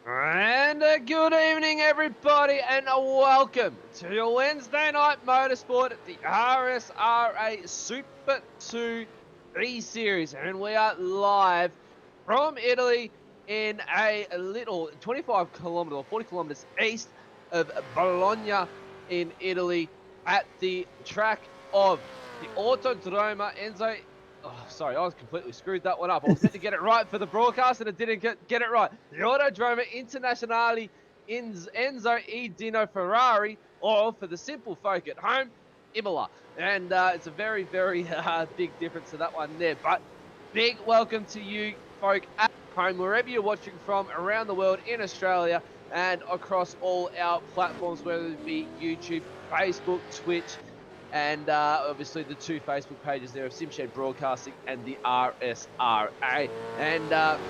And good evening, everybody, and welcome to your Wednesday night motorsport at the RSRA Super 2 E-Series. And we are live from Italy in a little 25 kilometers or 40 kilometers east of Bologna in Italy at the track of the Autodromo. Enzo, oh, sorry, I was completely screwed that one up. I was meant to get it right for the broadcast, and I didn't get it right. The Autodromo Internazionale Enzo e Dino Ferrari, or for the simple folk at home, Imola. And it's a very, very big difference to that one there. But big welcome to you folk at home, wherever you're watching from around the world, in Australia, and across all our platforms, whether it be YouTube, Facebook, Twitch, and obviously the two Facebook pages there of SimShed Broadcasting and the RSRA. And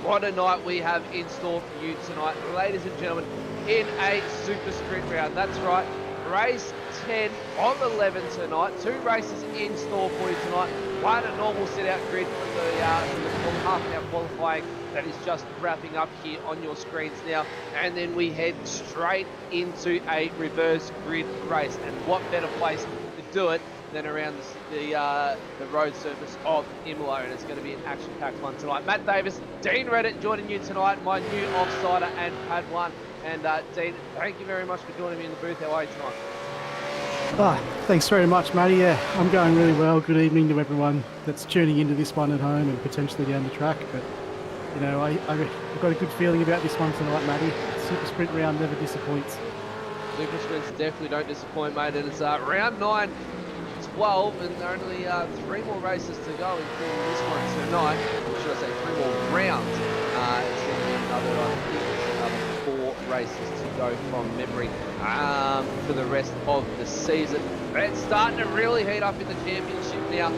what a night we have in store for you tonight, ladies and gentlemen, in a super sprint round. That's right, race 10 of 11 tonight. Two races in store for you tonight. One, a normal sit-out grid for the half an hour qualifying that is just wrapping up here on your screens now. And then we head straight into a reverse grid race. And what better place to do it than around the road surface of Imola, and it's going to be an action-packed one tonight. Matt Davis, Dean Reddit joining you tonight, my new offsider and pad one. And Dean, thank you very much for joining me in the booth. How are you tonight? Thanks very much, Matty. Yeah, I'm going really well. Good evening to everyone that's tuning into this one at home and potentially down the track. But, you know, I've got a good feeling about this one tonight, Matty. Super sprint round never disappoints. Super sprints definitely don't disappoint, mate. And it's round 9, 12, and only 3 more races to go, including this one tonight. Or should I say 3 more rounds? It's going to be another 4 races to go from memory for the rest of the season. It's starting to really heat up in the championship now.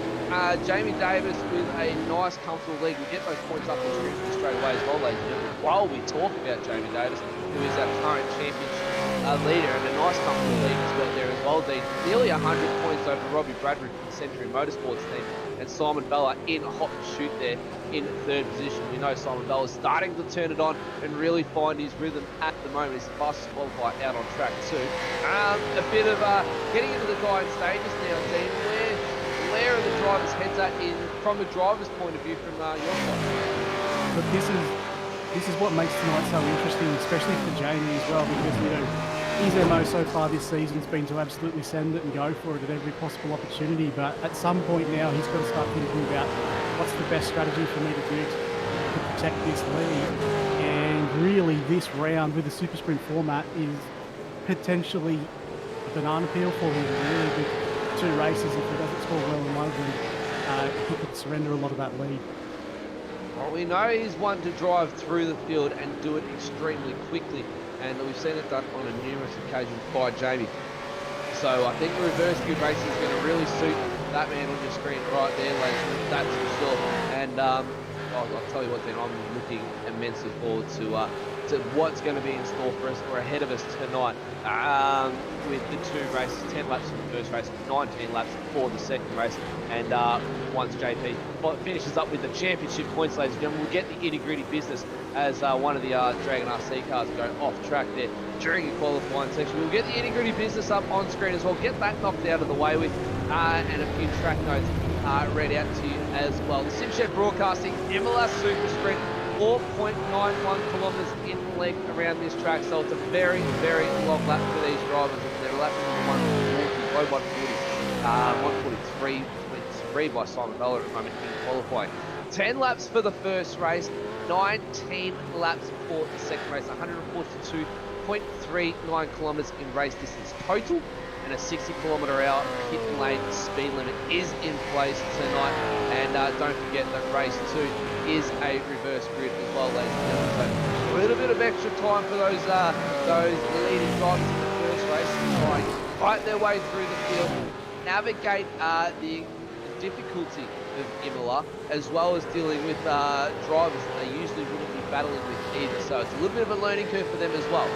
Jamie Davis with a nice, comfortable lead. We'll get those points up on screen straight away as well, ladies and gentlemen, while we talk about Jamie Davis, who is our current championship leader, and a nice, comfortable lead as well there as well, Dean. Nearly 100 points over Robbie Bradbury from the Century Motorsports team, and Simon Bella in hot pursuit there in 3rd position. We know Simon Bella is starting to turn it on and really find his rhythm at the moment. He's the fastest qualifier out on track too. A bit of getting into the dying stages now, Dean. Where are the drivers' heads at from the driver's point of view from your side? But this is what makes tonight so interesting, especially for Jamie as well, because, you know, his MO so far this season's been to absolutely send it and go for it at every possible opportunity. But at some point now, he's got to start thinking about what's the best strategy for me to do to protect this lead. And really, this round with the super sprint format is potentially a banana peel for him. Really good 2 races. If he doesn't score well in one of them, he could surrender a lot of that lead. Well, we know he's one to drive through the field and do it extremely quickly, and we've seen it done on a numerous occasions by Jamie. So I think the reverse grid racing is going to really suit that man on your screen right there, ladies and gentlemen, that's for sure. And I'll tell you what, then I'm looking immensely forward to what's going to be in store for us or ahead of us tonight with the 2 races, 10 laps for the first race, 19 laps for the second race, and once JP finishes up with the championship points, ladies and gentlemen, we'll get the itty-gritty business as one of the Dragon RC cars go off track there during the qualifying section. We'll get the itty-gritty business up on screen as well, get that knocked out of the way with, and a few track notes read out to you as well. The SimShed Broadcasting Imola SuperSprint, 4.91 kilometres in length around this track, so it's a very, very long lap for these drivers. They're lapping 143 by Simon Bella at the moment in qualifying. 10 laps for the first race, 19 laps for the second race, 142.39 kilometres in race distance total, and a 60km/h pit lane speed limit is in place tonight. And don't forget that race 2 is a reverse grid as well, ladies and gentlemen. So a little bit of extra time for those leading drivers in the first race to try and fight their way through the field, navigate the difficulty of Imola, as well as dealing with drivers that they usually wouldn't be battling with either. So it's a little bit of a learning curve for them as well.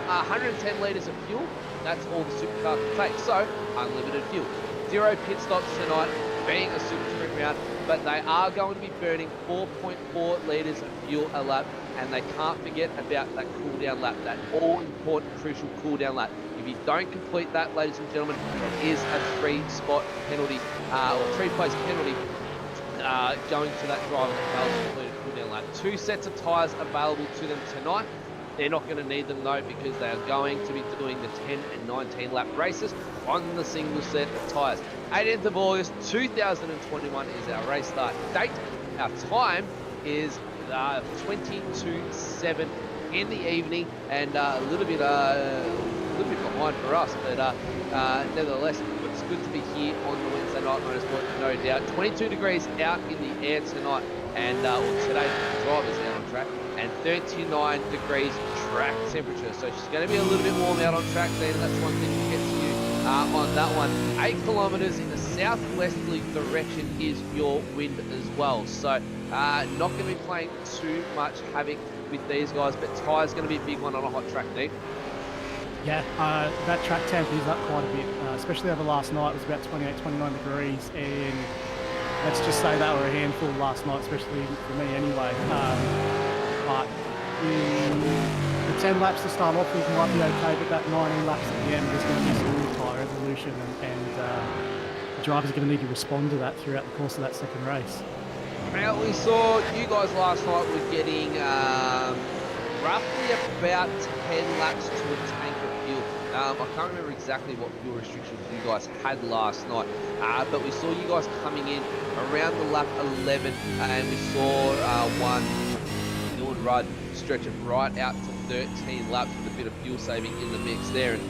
110 litres of fuel, that's all the supercar can take, so unlimited fuel. 0 pit stops tonight, being a super sprint round, but they are going to be burning 4.4 litres of fuel a lap, and they can't forget about that cool down lap, that all-important, crucial cool down lap. If you don't complete that, ladies and gentlemen, it is a 3-spot penalty, or 3-place penalty going to that driver that fails to complete a cool down lap. 2 sets of tyres available to them tonight. They're not going to need them though, because they are going to be doing the 10 and 19 lap races on the single set of tyres. 18th of August 2021 is our race start date. Our time is 22:07 in the evening, and a little bit behind for us, but nevertheless, it's good to be here on the Wednesday Night Motorsport, no doubt. 22 degrees out in the air tonight, and today the drivers out on track, and 39 degrees track temperature. So she's going to be a little bit warm out on track, Dino. That's one thing to get to you on that one. 8 kilometres in the southwesterly direction is your wind as well. So not going to be playing too much havoc with these guys, but tyre's going to be a big one on a hot track, Dino. Yeah, that track temp is up quite a bit, especially over last night. It was about 28, 29 degrees, and let's just say they were a handful last night, especially for me anyway. But the 10 laps to start off with might be okay, but that 19 laps at the end, there's going to be some real tyre evolution, and the drivers are going to need to respond to that throughout the course of that second race. Now, we saw you guys last night were getting roughly about 10 laps to a tank of fuel. I can't remember exactly what fuel restrictions you guys had last night, but we saw you guys coming in around the lap 11, and we saw one Dylan Rudd stretch it right out to 13 laps with a bit of fuel saving in the mix there, and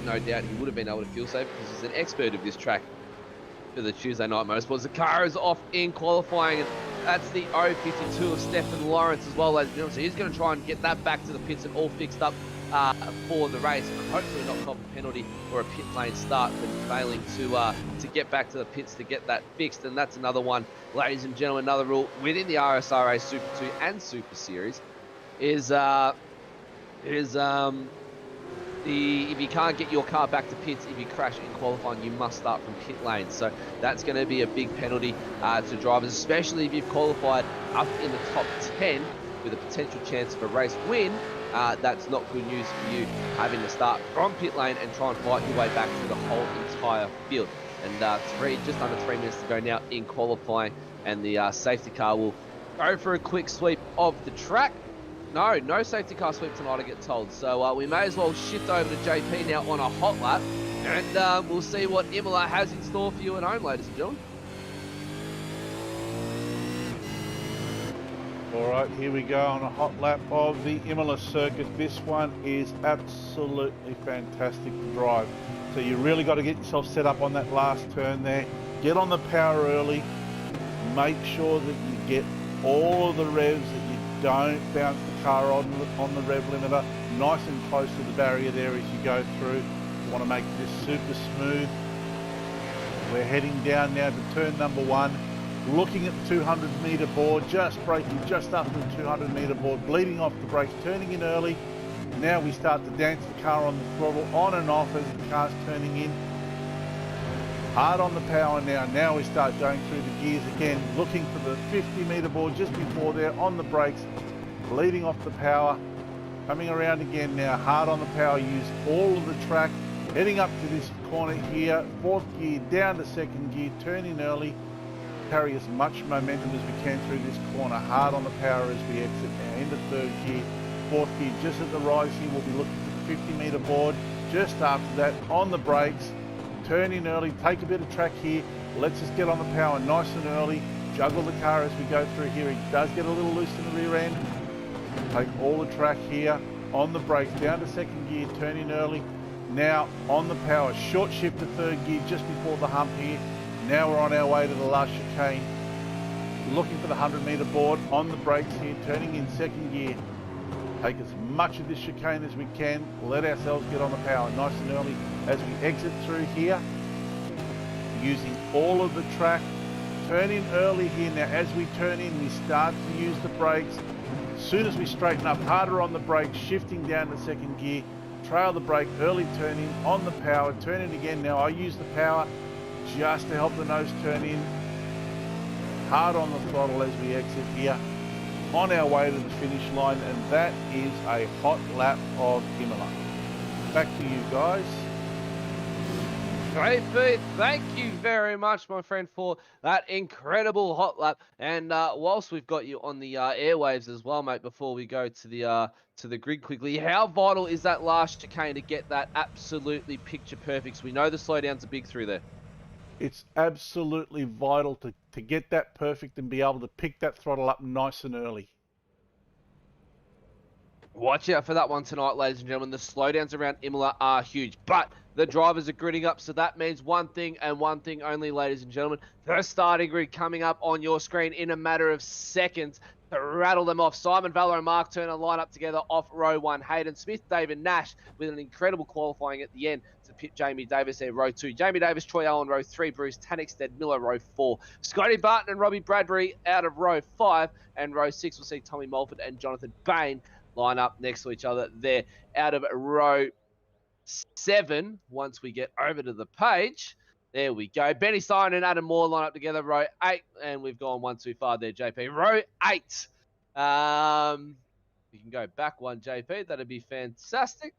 no doubt he would have been able to fuel save because he's an expert of this track for the Tuesday Night Motorsports. The car is off in qualifying, and that's the 052 of Stefan Lawrence as well, ladies and gentlemen. So he's going to try and get that back to the pits and all fixed up for the race, and hopefully not cop a penalty or a pit lane start for failing to get back to the pits to get that fixed. And that's another one, ladies and gentlemen, another rule within the RSRA Super 2 and Super Series is if you can't get your car back to pits, if you crash in qualifying, you must start from pit lane. So that's going to be a big penalty to drivers, especially if you've qualified up in the top 10 with a potential chance of a race win. That's not good news for you, having to start from pit lane and try and fight your way back through the whole entire field. And just under 3 minutes to go now in qualifying, and the safety car will go for a quick sweep of the track. No safety car sweep tonight, I get told. So we may as well shift over to JP now on a hot lap, and we'll see what Imola has in store for you at home, ladies and gentlemen. All right, here we go on a hot lap of the Imola circuit. This one is absolutely fantastic to drive. So you really got to get yourself set up on that last turn there. Get on the power early. Make sure that you get all of the revs, that you don't bounce the car on the rev limiter. Nice and close to the barrier there as you go through. You want to make this super smooth. We're heading down now to turn number 1. looking at the 200-metre board, just braking just after the 200-metre board, bleeding off the brakes, turning in early. Now we start to dance the car on the throttle, on and off as the car's turning in. Hard on the power now. Now we start going through the gears again, looking for the 50-metre board just before there, on the brakes, bleeding off the power. Coming around again now, hard on the power, use all of the track, heading up to this corner here, 4th gear, down to 2nd gear, turn in early, carry as much momentum as we can through this corner, hard on the power as we exit now, into 3rd gear, 4th gear, just at the rise here, we'll be looking for the 50-metre board, just after that, on the brakes, turn in early, take a bit of track here, let's just get on the power nice and early, juggle the car as we go through here, it does get a little loose in the rear end, take all the track here, on the brakes, down to 2nd gear, turn in early. Now on the power, short shift to 3rd gear just before the hump here. Now we're on our way to the last chicane. Looking for the 100-metre board, on the brakes here, turning in 2nd gear. Take as much of this chicane as we can, let ourselves get on the power nice and early as we exit through here. Using all of the track, turn in early here. Now as we turn in, we start to use the brakes. As soon as we straighten up, harder on the brakes, shifting down to 2nd gear, trail the brake, early turn in, on the power, turn in again. Now I use the power just to help the nose turn in, hard on the throttle as we exit here, on our way to the finish line, and that is a hot lap of Imola. Back to you guys. JP, thank you very much, my friend, for that incredible hot lap. And whilst we've got you on the airwaves as well, mate, before we go to the grid quickly, how vital is that last chicane to get that absolutely picture perfect? So we know the slowdowns are big through there. It's absolutely vital to get that perfect and be able to pick that throttle up nice and early. Watch out for that one tonight, ladies and gentlemen. The slowdowns around Imola are huge, but the drivers are gritting up, so that means one thing and one thing only, ladies and gentlemen. The starting grid coming up on your screen in a matter of seconds to rattle them off. Simon Valla and Mark Turner line up together off row 1. Hayden Smith, David Nash with an incredible qualifying at the end to pit Jamie Davis there, row 2. Jamie Davis, Troy Allen, row 3. Bruce Tannickstead Miller, row 4. Scotty Barton and Robbie Bradbury out of row 5. And row 6 will see Tommy Mulford and Jonathan Bain line up next to each other there out of row 7. Once we get over to the page, there we go. Benny Simon and Adam Moore line up together, row 8, and we've gone one too far there, JP. Row 8. You can go back one, JP. That'd be fantastic.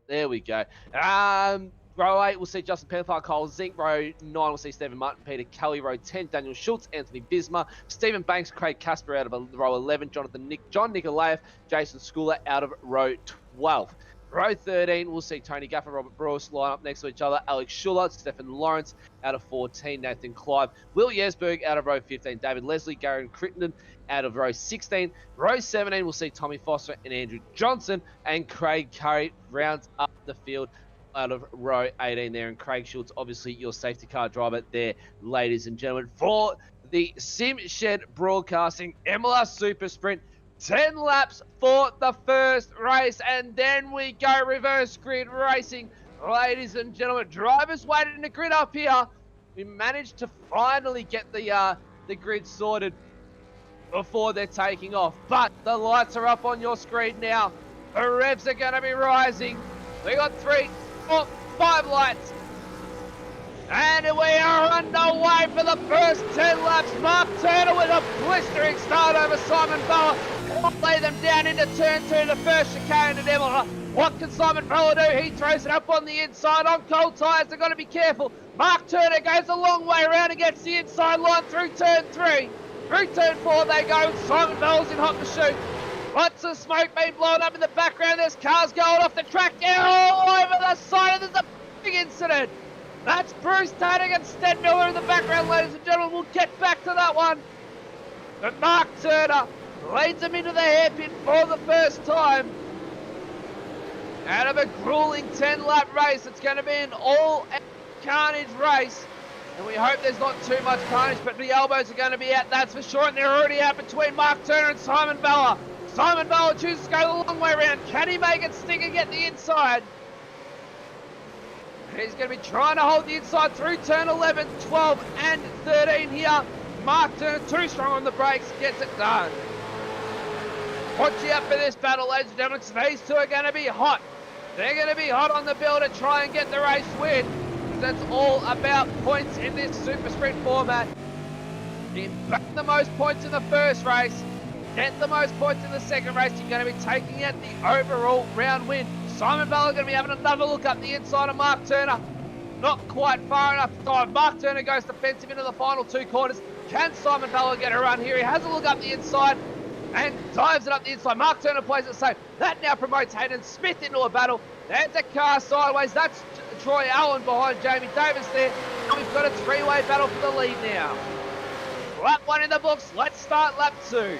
There we go. Row 8, we'll see Justin Penfar, Cole Zink. Row 9, we'll see Stephen Martin, Peter Kelly. Row 10, Daniel Schultz, Anthony Bismarck, Stephen Banks, Craig Casper out of row 11. John Nikolaev, Jason Schooler out of row 12. Row 13, we'll see Tony Gaffer, Robert Bruce line up next to each other. Alex Schuller, Stephen Lawrence out of 14. Nathan Clive, Will Yesberg out of row 15. David Leslie, Garen Crittenden out of row 16. Row 17, we'll see Tommy Foster and Andrew Johnson. And Craig Curry rounds up the field out of row 18 there. And Craig Schultz, obviously your safety car driver there, ladies and gentlemen, for the SimShed Broadcasting Imola SuperSprint. 10 laps for the first race, and then we go reverse grid racing. Ladies and gentlemen, drivers waited in the grid up here. We managed to finally get the grid sorted before they're taking off. But the lights are up on your screen now. The revs are going to be rising. We got 3, 4, 5 lights. And we are underway for the first 10 laps. Mark Turner with a blistering start over Simon Valla. Lay them down into turn 2, the first chicane at Imola. What can Simon Valla do? He throws it up on the inside on cold tyres. They've got to be careful. Mark Turner goes a long way around and gets the inside line through turn 3. Through turn 4 they go. Simon Valla's in hot pursuit. Lots of smoke being blown up in the background. There's cars going off the track all over the side. There's a big incident. That's Bruce Tanning and Sted Miller in the background, ladies and gentlemen. We'll get back to that one. But Mark Turner leads him into the hairpin for the first time. Out of a grueling 10-lap race, it's going to be an all-out carnage race. And we hope there's not too much carnage, but the elbows are going to be out, that's for sure. And they're already out between Mark Turner and Simon Valla. Simon Valla chooses to go the long way around. Can he make it stick and get the inside? He's going to be trying to hold the inside through turn 11, 12 and 13 here. Mark Turner too strong on the brakes, gets it done. Watch out for this battle, ladies and gentlemen, because these two are going to be hot. They're going to be hot on the bill to try and get the race win. That's all about points in this Super Sprint format. You back the most points in the first race, get the most points in the second race, you're going to be taking out the overall round win. Simon Bella going to be having another look up the inside of Mark Turner. Not quite far enough. Oh, Mark Turner goes defensive into the final 2 corners. Can Simon Bella get a run here? He has a look up the inside and dives it up the inside. Mark Turner plays it safe. That now promotes Hayden Smith into a battle. There's a car sideways. That's Troy Allen behind Jamie Davis there. We've got a 3-way battle for the lead now. Lap 1 in the books. Let's start lap 2.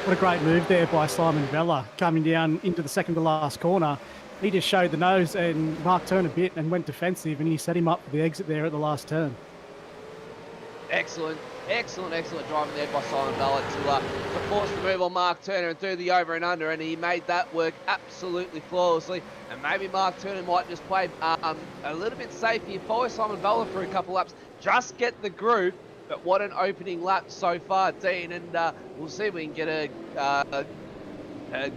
What a great move there by Simon Bella, coming down into the second to last corner. He just showed the nose and Mark Turner a bit and went defensive, and he set him up for the exit there at the last turn. Excellent driving there by Simon Bella to force the move on Mark Turner and do the over and under, and he made that work absolutely flawlessly. And maybe Mark Turner might just play a little bit safe here, follow Simon Bella for a couple laps, just get the group. But what an opening lap so far, Dean, and we'll see if we can get a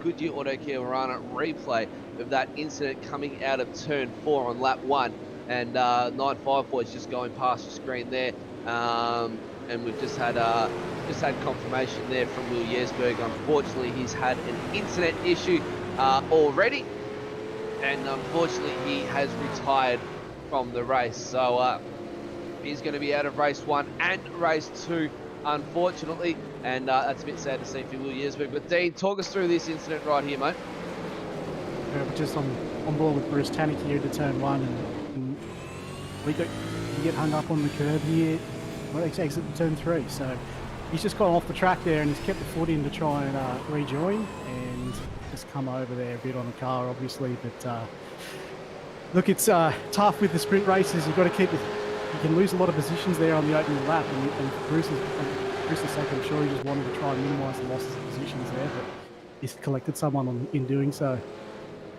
Goodyear Auto Kia Orana replay of that incident coming out of turn 4 on lap 1, and 954 is just going past the screen there. And we've just had confirmation there from Will Yersberg. Unfortunately, he's had an incident issue already, and unfortunately he has retired from the race. So he's going to be out of race 1 and race 2, unfortunately, and that's a bit sad to see for Will Yersberg. But Dean, talk us through this incident right here, mate. We're just on board with Bruce Tannick here into turn 1, and we get hung up on the curb here. Well, exit turn 3, so he's just gone off the track there and he's kept the foot in to try and rejoin and just come over there a bit on the car, obviously. But look, it's tough with the sprint races. You've got to keep it. You can lose a lot of positions there on the opening lap, and Bruce's sake, I'm sure he just wanted to try and minimise the losses of positions there, but he's collected someone in doing so.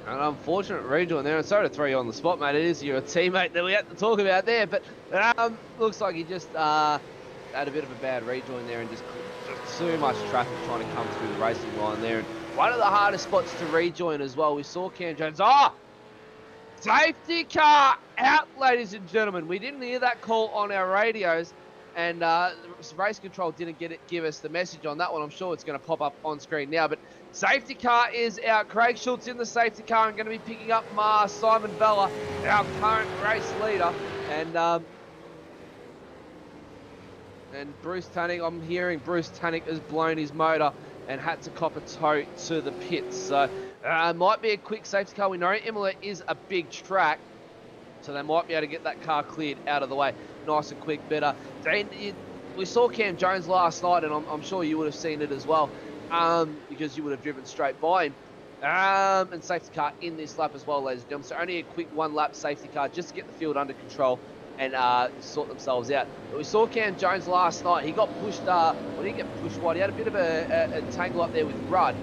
An unfortunate rejoin there, and sorry to throw you on the spot, mate. It is your teammate that we had to talk about there, but looks like he just had a bit of a bad rejoin there and just too much traffic trying to come through the racing line there. And one of the hardest spots to rejoin as well. We saw Cam Jones. Safety car out, ladies and gentlemen. We didn't hear that call on our radios, and race control didn't give us the message on that one. I'm sure it's going to pop up on screen now, but safety car is out. Craig Schultz in the safety car and going to be picking up Simon Bella, our current race leader, and Bruce Tannick. I'm hearing Bruce Tannick has blown his motor and had to cop a tow to the pits. So might be a quick safety car. We know Imola is a big track, so they might be able to get that car cleared out of the way nice and quick. But Dean, we saw Cam Jones last night, and I'm sure you would have seen it as well, because you would have driven straight by him. And safety car in this lap as well, ladies and gentlemen. So only a quick 1-lap safety car just to get the field under control and sort themselves out. But we saw Cam Jones last night. He got pushed, well, he didn't get pushed wide. He had a bit of a tangle up there with Rudd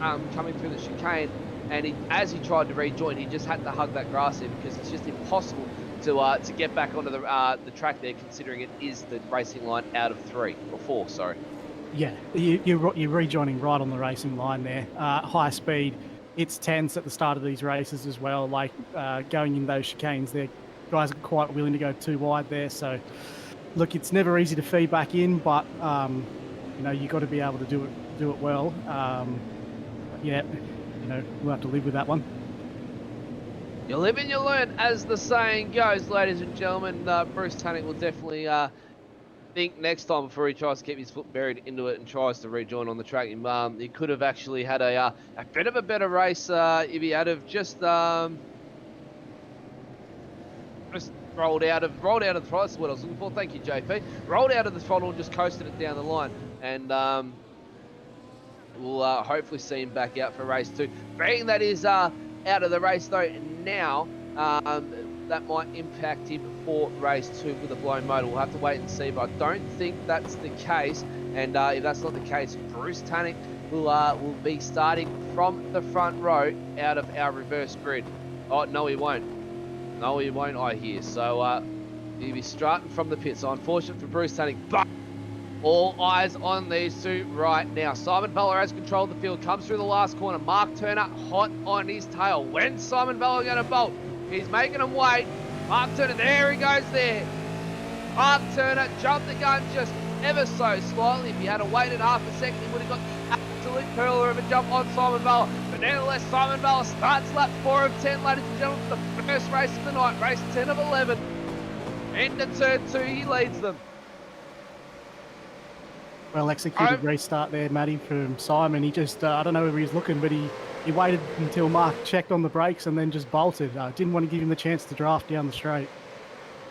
coming through the chicane. And as he tried to rejoin, he just had to hug that grass in because it's just impossible to get back onto the track there, considering it is the racing line out of 4, sorry. Yeah, you're rejoining right on the racing line there. High speed, it's tense at the start of these races as well. Like going in those chicanes there, guys are quite willing to go too wide there. So, look, it's never easy to feed back in, but you've got to be able to do it well. We'll have to live with that one. You live and you learn, as the saying goes, ladies and gentlemen. Bruce Tannick will definitely think next time before he tries to keep his foot buried into it and tries to rejoin on the track. He could have actually had a bit of a better race if he had have just rolled out of the throttle. That's what I was looking for. Thank you, JP. Rolled out of the throttle and just coasted it down the line, and we'll hopefully see him back out for race 2. Being that is out of the race though now, that might impact him for race 2 with a blown motor. We'll have to wait and see, but I don't think that's the case. And if that's not the case, Bruce Tannick will be starting from the front row out of our reverse grid. Oh, no, he won't. No, he won't, I hear. So He'll be starting from the pit. So unfortunate for Bruce Tunning, but all eyes on these two right now. Simon Vella has controlled the field, comes through the last corner. Mark Turner hot on his tail. When's Simon Vella going to bolt? He's making him wait. Mark Turner, there he goes there. Mark Turner jumped the gun just ever so slightly. If he had waited half a second, he would have got the absolute hurler of a jump on Simon Vella. But nevertheless, Simon Vella starts lap 4 of 10, ladies and gentlemen, for the first race of the night, race 10 of 11. Into turn 2, he leads them. Well executed restart there, Matty, from Simon. He just, I don't know where he was looking, but he waited until Mark checked on the brakes and then just bolted. Didn't want to give him the chance to draft down the straight.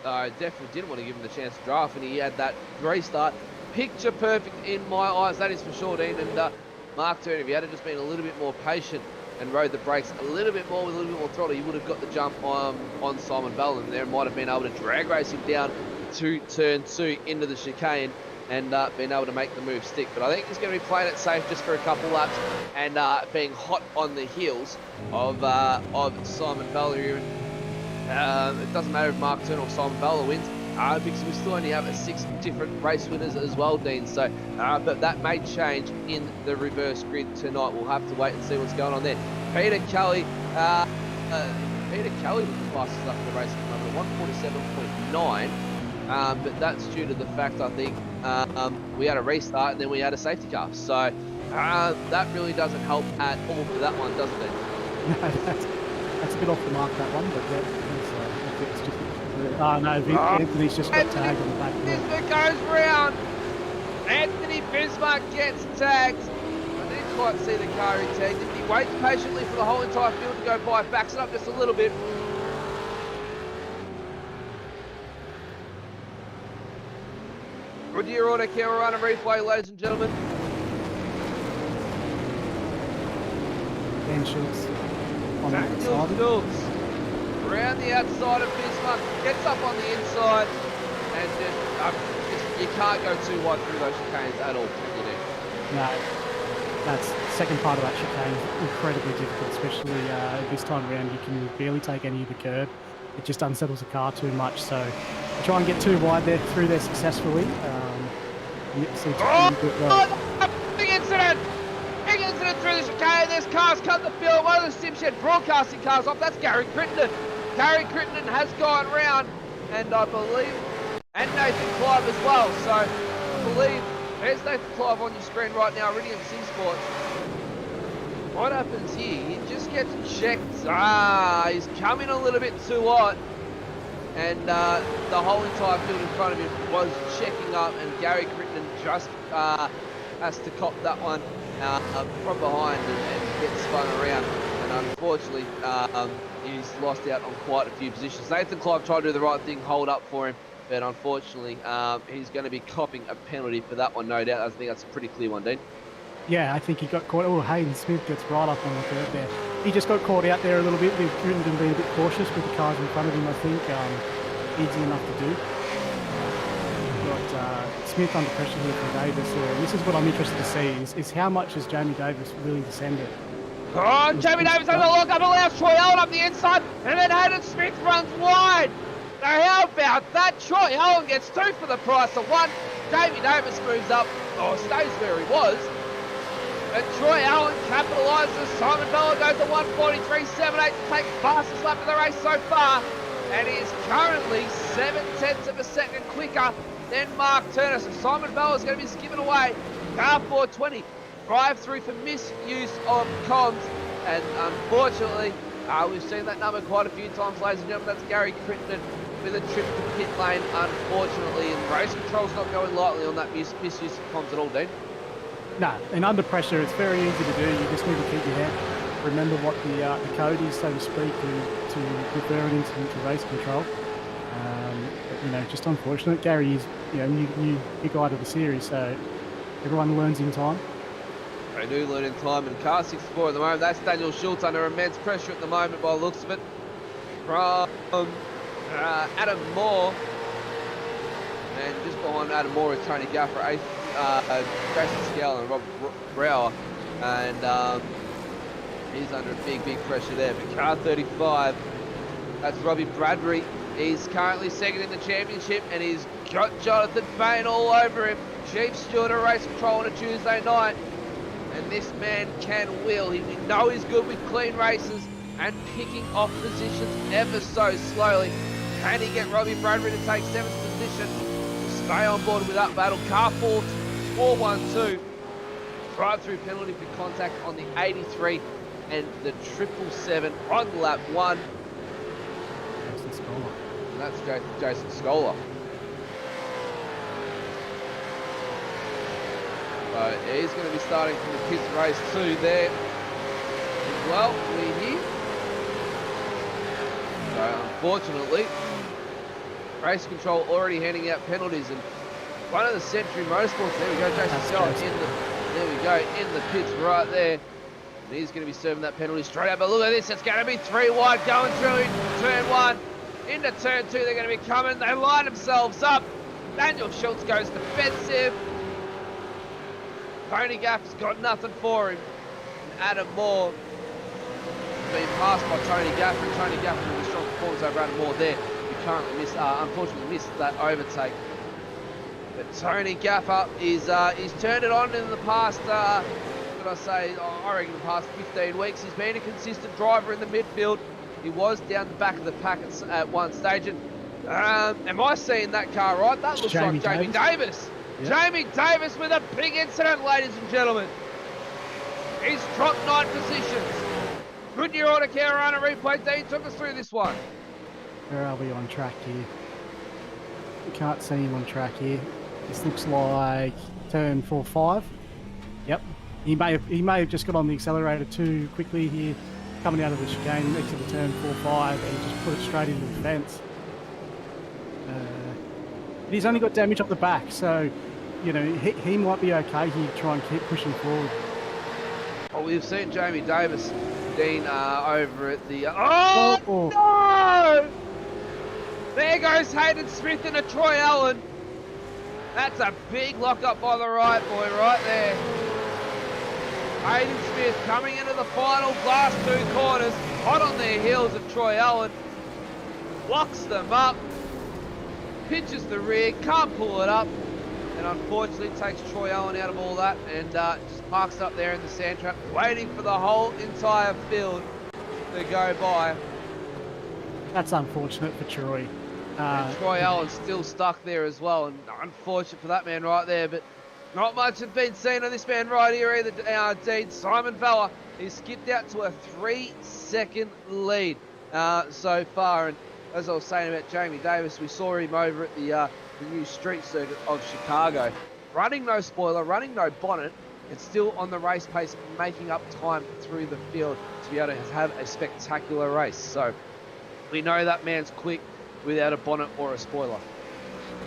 I definitely didn't want to give him the chance to draft, and he had that restart. Picture perfect in my eyes, that is for sure, Dean. And Mark Turner, if he had just been a little bit more patient and rode the brakes a little bit more with a little bit more throttle, he would have got the jump on Simon Bell, and there might have been able to drag race him down to turn 2 into the chicane and being able to make the move stick. But I think he's going to be playing it safe just for a couple laps and being hot on the heels of Simon Bell here. It doesn't matter if Mark Turner or Simon Bell wins, because we still only have 6 different race winners as well, Dean. So, but that may change in the reverse grid tonight. We'll have to wait and see what's going on there. Peter Kelly was the fastest up in the race at the moment, 147.9. But that's due to the fact, I think, we had a restart and then we had a safety car. So that really doesn't help at all for that one, doesn't it? No, that's a bit off the mark, that one, but yeah, it's just... Anthony's just got tagged on the back. Bismarck goes round. Anthony Bismarck gets tagged. I didn't quite see the car he tagged. He waits patiently for the whole entire field to go by, backs it up just a little bit. Goodyear Auto Camera Run and Replay, ladies and gentlemen. Dan Schultz on the outside. Schultz around the outside of Bismarck, gets up on the inside, and just you can't go too wide through those chicanes at all, can you? No, that's the second part of that chicane is incredibly difficult, especially this time around. You can barely take any of the curb. It just unsettles the car too much, so try and get too wide there through there successfully. Big incident! Big incident through the chicane. This car's cut the field. One of the SimShed Broadcasting cars off. That's Gary Crittenden. Gary Crittenden has gone round, and I believe, and Nathan Clive as well. So I believe there's Nathan Clive on your screen right now, Iridium Sim Sports. What happens here? He just gets checked. He's coming a little bit too hot, and the whole entire field in front of him was checking up, and Gary Crittenden just has to cop that one from behind and get spun around. And unfortunately, he's lost out on quite a few positions. Nathan Clive tried to do the right thing, hold up for him, but unfortunately, he's going to be copping a penalty for that one, no doubt. I think that's a pretty clear one, Dean. Yeah, I think he got caught. Oh, Hayden Smith gets right up on the curb there. He just got caught out there a little bit with Crittenden being a bit cautious with the cars in front of him, I think. Easy enough to do. Got Smith under pressure here from Davis. This is what I'm interested to see, is how much is Jamie Davis willing to send it. Oh, Jamie Davis has a lock up, allows Troy Allen up the inside, and then Hayden Smith runs wide. Now how about that? Troy Allen gets 2 for the price of 1. Jamie Davis moves up, or stays where he was. And Troy Allen capitalises. Simon Bella goes to 1:43.78 to take the fastest lap of the race so far. And he is currently 0.7 of a second quicker than Mark Turner. So Simon Bella is going to be skipping away. Car 420. Drive through for misuse of comms. And unfortunately, we've seen that number quite a few times, ladies and gentlemen. That's Gary Crittenden with a trip to pit lane, unfortunately. And race control's not going lightly on that misuse of comms at all, Dean. No, and under pressure, it's very easy to do. You just need to keep your head. Remember what the code is, so to speak, to refer it into race control. But, just unfortunate. Gary is, new guy to the series, so everyone learns in time. They do learn in time, and car 64 at the moment. That's Daniel Schultz under immense pressure at the moment by the looks of it. From Adam Moore. And just behind Adam Moore is Tony Gaffer, Jason Scale and Rob Brower, and he's under big pressure there. But car 35, that's Robbie Bradbury He's currently second in the championship, and he's got Jonathan Payne all over him. Chief Stewart of race control on a Tuesday night. And this man can wheel. We know he's good with clean races and picking off positions ever so slowly. Can he get Robbie Bradbury to take 7th position? Stay on board with that battle. Car 4-1-2. Drive-through penalty for contact on the 83 and the 777 on lap 1. And that's Jason Scholar. So he's going to be starting from the pits race 2 there. Well, we're here. So unfortunately, race control already handing out penalties, and one of the Century Motorsports, there we go, Jason Scholar in the pits right there. And he's going to be serving that penalty straight out. But look at this, it's going to be 3 wide going through into turn 1. Into turn 2, they're going to be coming. They line themselves up. Daniel Schultz goes defensive. Tony Gaff's got nothing for him. And Adam Moore being passed by Tony Gaff. And Tony Gaff with a strong performance over Adam Moore there. He currently unfortunately missed that overtake. But Tony Gaffer he's turned it on in the past, I reckon the past 15 weeks. He's been a consistent driver in the midfield. He was down the back of the pack at one stage. And am I seeing that car right? That looks like Jamie Davis. Yep. Jamie Davis with a big incident, ladies and gentlemen. He's dropped 9 positions. Goodyear Auto Care on a replay. Dean took us through this one. Where are we on track here? We can't see him on track here. This looks like turn 4-5. Yep. He may have just got on the accelerator too quickly here, coming out of the chicane next to the turn 4-5, and just put it straight into the fence. He's only got damage up the back, so you know he might be okay here. Try and keep pushing forward. Well, we've seen Jamie Davis, Dean, over at the. Oh no! There goes Hayden Smith and a Troy Allen. That's a big lock-up by the right boy right there. Hayden Smith coming into the final last 2 corners, hot on their heels of Troy Allen. Locks them up, pinches the rear, can't pull it up, and unfortunately takes Troy Allen out of all that and just parks up there in the sand trap, waiting for the whole entire field to go by. That's unfortunate for Troy. And Troy Allen's still stuck there as well, and unfortunate for that man right there, but not much has been seen of this man right here either, Dean. Simon Vella, he's skipped out to a 3-second lead so far, and as I was saying about Jamie Davis, we saw him over at the new street circuit of Chicago, running no spoiler, running no bonnet, and still on the race pace, making up time through the field to be able to have a spectacular race. So we know that man's quick without a bonnet or a spoiler.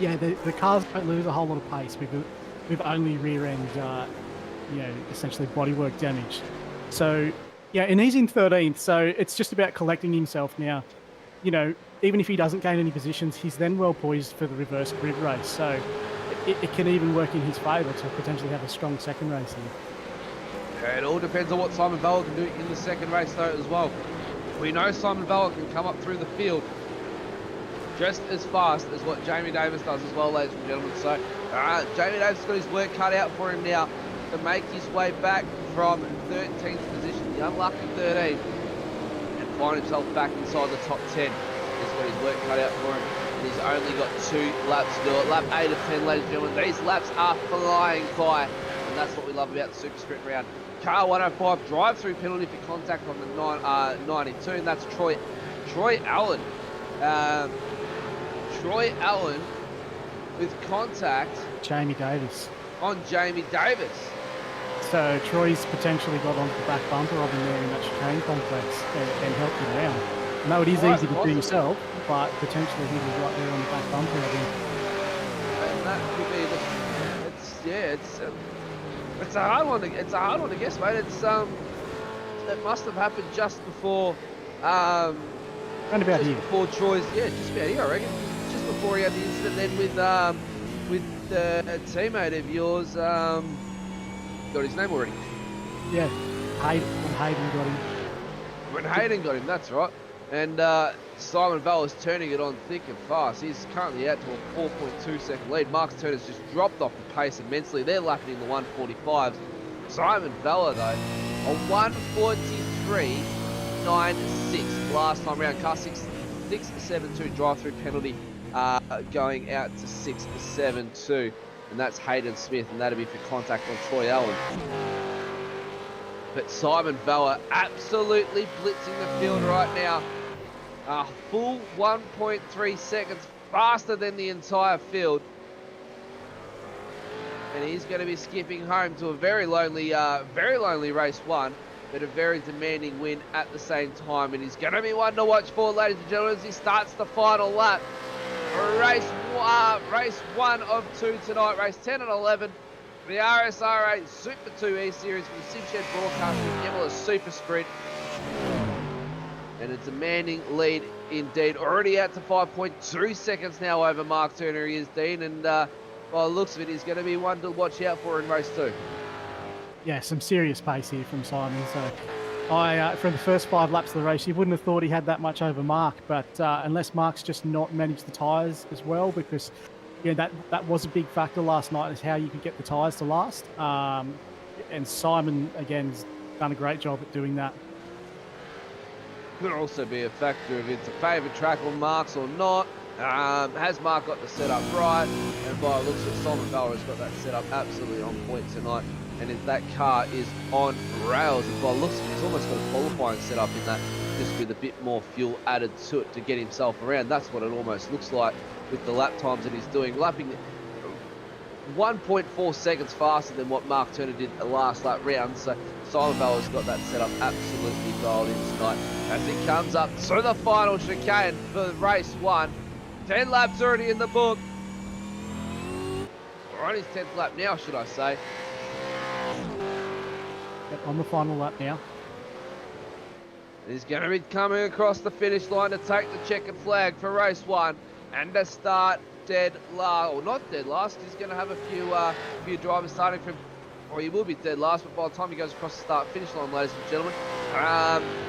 Yeah, the cars don't lose a whole lot of pace with only rear end, essentially bodywork damage. So, yeah, and he's in 13th, so it's just about collecting himself now. You know, even if he doesn't gain any positions, he's then well poised for the reverse grid race. So it can even work in his favour to potentially have a strong second race here. Yeah, it all depends on what Simon Vella can do in the second race though as well. We know Simon Vella can come up through the field just as fast as what Jamie Davis does as well, ladies and gentlemen. So Jamie Davis has got his work cut out for him now to make his way back from 13th position, the unlucky 13, and find himself back inside the top 10. He's got his work cut out for him, and he's only got 2 laps to do it. Lap 8 of 10, ladies and gentlemen. These laps are flying by, and that's what we love about the Super Sprint round. Car 105 drive-through penalty for contact on the 92, and that's Troy Allen. Troy Allen with contact. Jamie Davis. On Jamie Davis. So Troy's potentially got onto the back bumper of him there in that chicane complex and helped him around. I know it is easy to do himself, but potentially he was right there on the back bumper of him. And that could be it's a hard one to guess, mate. It must have happened just before round about here. Before Troy's just about here, I reckon. Just before he had the incident then with a teammate of yours, got his name already. Yeah, Hayden got him. When Hayden got him, that's right. And Simon Vella's turning it on thick and fast. He's currently out to a 4.2 second lead. Marcus Turner's just dropped off the pace immensely. They're lapping in the 145s. Simon Vella, though, a 143.96 last time round. Car 672 drive-through penalty going out to 672. And that's Hayden Smith, and that'll be for contact on Troy Allen. But Simon Vella absolutely blitzing the field right now. A full 1.3 seconds faster than the entire field. And he's going to be skipping home to a very lonely race one, but a very demanding win at the same time. And he's going to be one to watch for, ladies and gentlemen, as he starts the final lap. Race one of two tonight, race 10 and 11. The RSR8 Super 2 E-Series from SimShed Broadcasting Imola SuperSprint. And a demanding lead indeed. Already out to 5.2 seconds now over Mark Turner. He is, Dean. And by the looks of it, he's going to be one to watch out for in race two. Yeah, some serious pace here from Simon. So from the first 5 laps of the race, you wouldn't have thought he had that much over Mark. But unless Mark's just not managed the tyres as well, because that was a big factor last night, is how you could get the tyres to last. And Simon, again, has done a great job at doing that. Could also be a factor of it's a favourite track on Mark's or not. Has Mark got the setup right? And by the looks of it, Simon Vella has got that setup absolutely on point tonight. And if that car is on rails, and by the looks of it, he's almost got a qualifying setup in that, just with a bit more fuel added to it to get himself around. That's what it almost looks like with the lap times that he's doing. Lapping 1.4 seconds faster than what Mark Turner did the last lap round. So Simon Vella's got that setup absolutely dialed in tonight as he comes up to the final chicane for race one. 10 laps already in the book. Or on his 10th lap now, should I say. Yep, on the final lap now. He's going to be coming across the finish line to take the checkered flag for race one. And to start dead last, or not dead last, he's going to have a few drivers starting from, or he will be dead last, but by the time he goes across the start-finish line, ladies and gentlemen,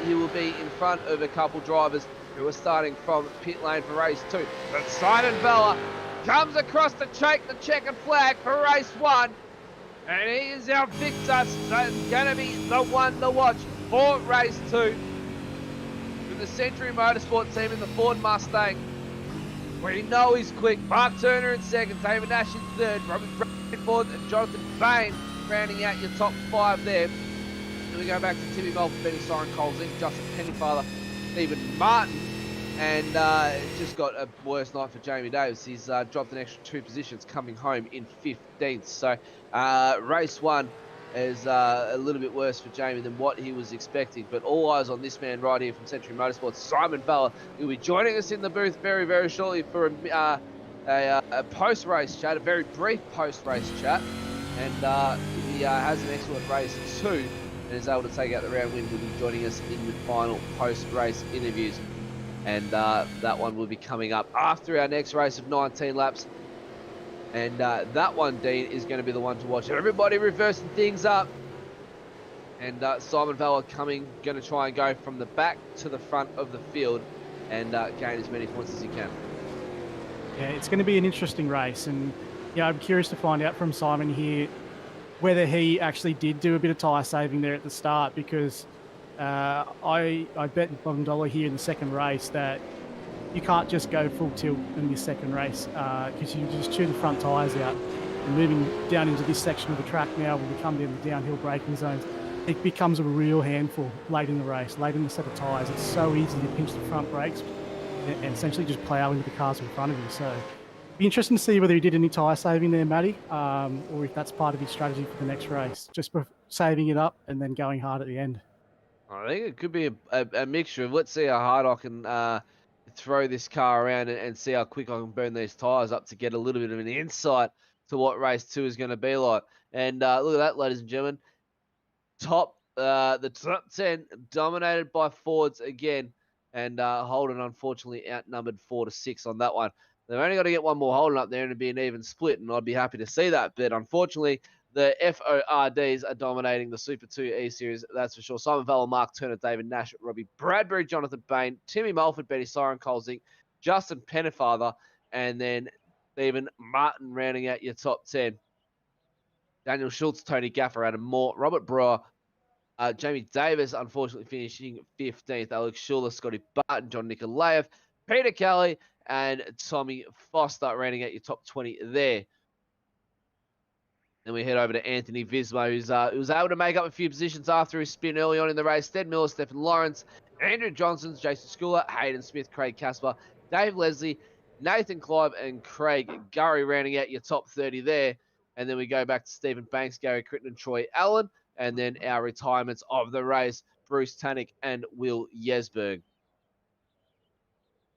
he will be in front of a couple drivers who are starting from pit lane for race two. But Simon Vella comes across to take the checkered flag for race one, and he is our victor. So it's going to be the one to watch for race two. With the Century Motorsport team in the Ford Mustang. We know he's quick. Mark Turner in second, David Nash in third, Robbie Bradbury and Jonathan Bain rounding out your top 5 there. Then we go back to Timmy Melton, Benny Soren, Cole Zink, Justin Pennyfather, Stephen Martin, and just got a worse night for Jamie Davis. He's dropped an extra 2 positions, coming home in 15th. So race one is a little bit worse for Jamie than what he was expecting. But all eyes on this man right here from Century Motorsports, Simon Vella. He'll be joining us in the booth very, very shortly for a post-race chat, a very brief post-race chat. And he has an excellent race too, and is able to take out the round win. Will be joining us in the final post-race interviews. And that one will be coming up after our next race of 19 laps. And that one, Dean, is going to be the one to watch. Everybody reversing things up. And Simon Vella going to try and go from the back to the front of the field and gain as many points as he can. Yeah, it's going to be an interesting race. And I'm curious to find out from Simon here whether he actually did do a bit of tyre saving there at the start, because I bet $11 here in the second race that you can't just go full tilt in this second race, because you just chew the front tyres out. And moving down into this section of the track now, when we come down the downhill braking zones, it becomes a real handful late in the race, late in the set of tyres. It's so easy to pinch the front brakes and essentially just plough into the cars in front of you. So it'd be interesting to see whether he did any tyre saving there, Matty, or if that's part of his strategy for the next race, just saving it up and then going hard at the end. I think it could be a mixture of, let's see how hard I can throw this car around and see how quick I can burn these tyres up to get a little bit of an insight to what race two is going to be like. And look at that, ladies and gentlemen. The top 10 dominated by Fords again. And Holden, unfortunately, outnumbered 4-6 on that one. They've only got to get one more Holden up there and it'd be an even split, and I'd be happy to see that. But unfortunately, the FORDs are dominating the Super 2 E-Series, that's for sure. Simon Vella, Mark Turner, David Nash, Robbie Bradbury, Jonathan Bain, Timmy Mulford, Betty Siren, Cole Zink, Justin Pennefather, and then Stephen Martin rounding out your top 10. Daniel Schultz, Tony Gaffer, Adam Moore, Robert Brewer, Jamie Davis, unfortunately finishing 15th. Alex Schuler, Scotty Barton, John Nikolaev, Peter Kelly, and Tommy Foster rounding out your top 20 there. Then we head over to Anthony Vismo, who was able to make up a few positions after his spin early on in the race. Stead Miller, Stephen Lawrence, Andrew Johnson, Jason Schooler, Hayden Smith, Craig Casper, Dave Leslie, Nathan Clive, and Craig Gurry rounding out your top 30 there. And then we go back to Stephen Banks, Gary Critton, and Troy Allen. And then our retirements of the race, Bruce Tannick and Will Yesberg.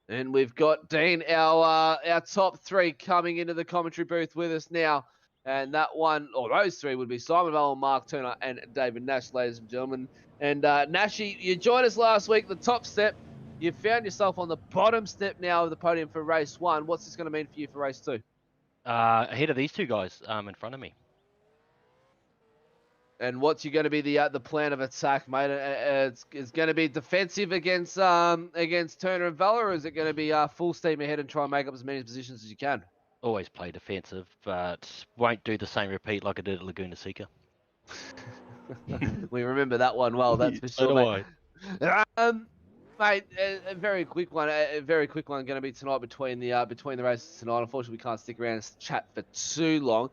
And we've got Dean, our top 3 coming into the commentary booth with us now. And that one, or those 3 would be Simon Vell, Mark Turner, and David Nash, ladies and gentlemen. And Nashy, you joined us last week, the top step. You found yourself on the bottom step now of the podium for race 1. What's this going to mean for you for race 2? Ahead of these 2 guys in front of me. And what's going to be the plan of attack, mate? It's going to be defensive against Turner and Vella, or is it going to be full steam ahead and try and make up as many positions as you can? Always play defensive, but won't do the same repeat like I did at Laguna Seca. We remember that one well, that's for sure, mate. Mate, a very quick one. Going to be tonight between the races tonight. Unfortunately, we can't stick around and chat for too long.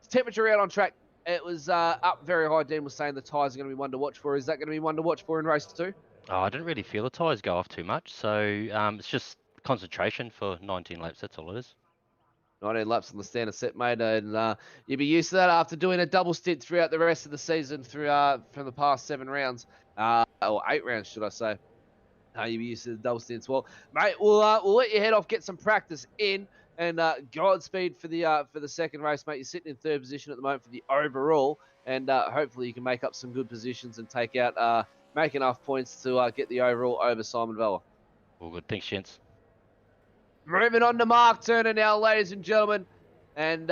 Temperature out on track. It was up very high. Dean was saying the tyres are going to be one to watch for. Is that going to be one to watch for in race 2? Oh, I didn't really feel the tyres go off too much, so it's just concentration for 19 laps. That's all it is. 19 laps on the standard set, mate, and you'll be used to that after doing a double stint throughout the rest of the season from the past 7 rounds, or 8 rounds, should I say. You'll be used to the double stints. Well, mate, we'll let you head off, get some practice in, and Godspeed for the second race, mate. You're sitting in 3rd position at the moment for the overall, and hopefully you can make up some good positions and make enough points to get the overall over Simon Vella. All good. Thanks, gents. Moving on to Mark Turner now, ladies and gentlemen. And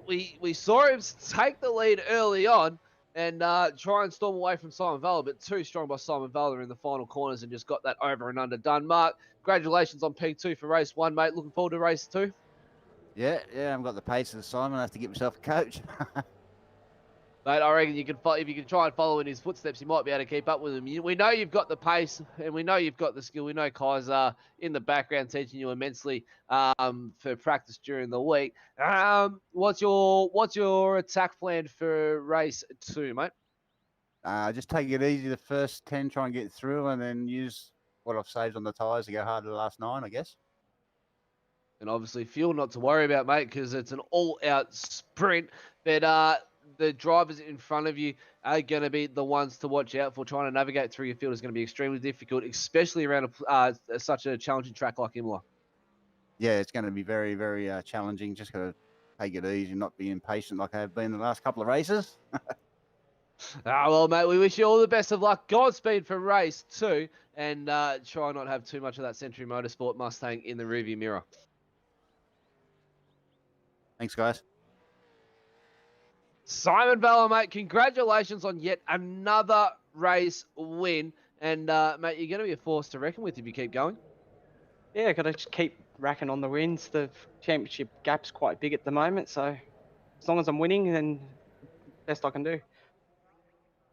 we saw him take the lead early on and try and storm away from Simon Vella, but too strong by Simon Vella in the final corners and just got that over and under done. Mark, congratulations on P2 for race 1, mate. Looking forward to race 2? Yeah, I've got the pace of the Simon. I have to get myself a coach. Mate, I reckon if you can try and follow in his footsteps, you might be able to keep up with him. We know you've got the pace, and we know you've got the skill. We know Kai's in the background teaching you immensely for practice during the week. What's your attack plan for race 2, mate? Just take it easy the first 10, try and get through, and then use what I've saved on the tyres to go hard the last 9, I guess. And obviously fuel not to worry about, mate, because it's an all-out sprint. But the drivers in front of you are going to be the ones to watch out for. Trying to navigate through your field is going to be extremely difficult, especially around such a challenging track like Imola. Yeah, it's going to be very, very challenging. Just got to take it easy and not be impatient like I have been the last couple of races. Well, mate, we wish you all the best of luck. Godspeed for race 2, and try not to have too much of that Century Motorsport Mustang in the rearview mirror. Thanks, guys. Simon Vella, mate, congratulations on yet another race win. And, mate, you're going to be a force to reckon with if you keep going. Yeah, got to just keep racking on the wins. The championship gap's quite big at the moment, so as long as I'm winning, then best I can do.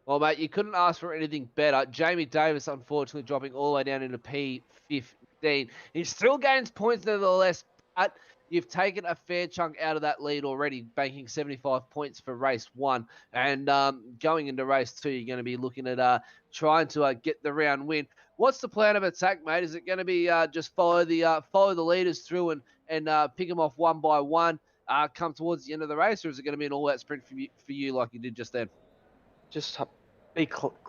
Well, mate, you couldn't ask for anything better. Jamie Davis, unfortunately, dropping all the way down into P15. He still gains points nevertheless, but you've taken a fair chunk out of that lead already, banking 75 points for race 1. And going into race 2, you're going to be looking at trying to get the round win. What's the plan of attack, mate? Is it going to be just follow the leaders through and pick them off one by one, come towards the end of the race, or is it going to be an all-out sprint for you like you did just then? Just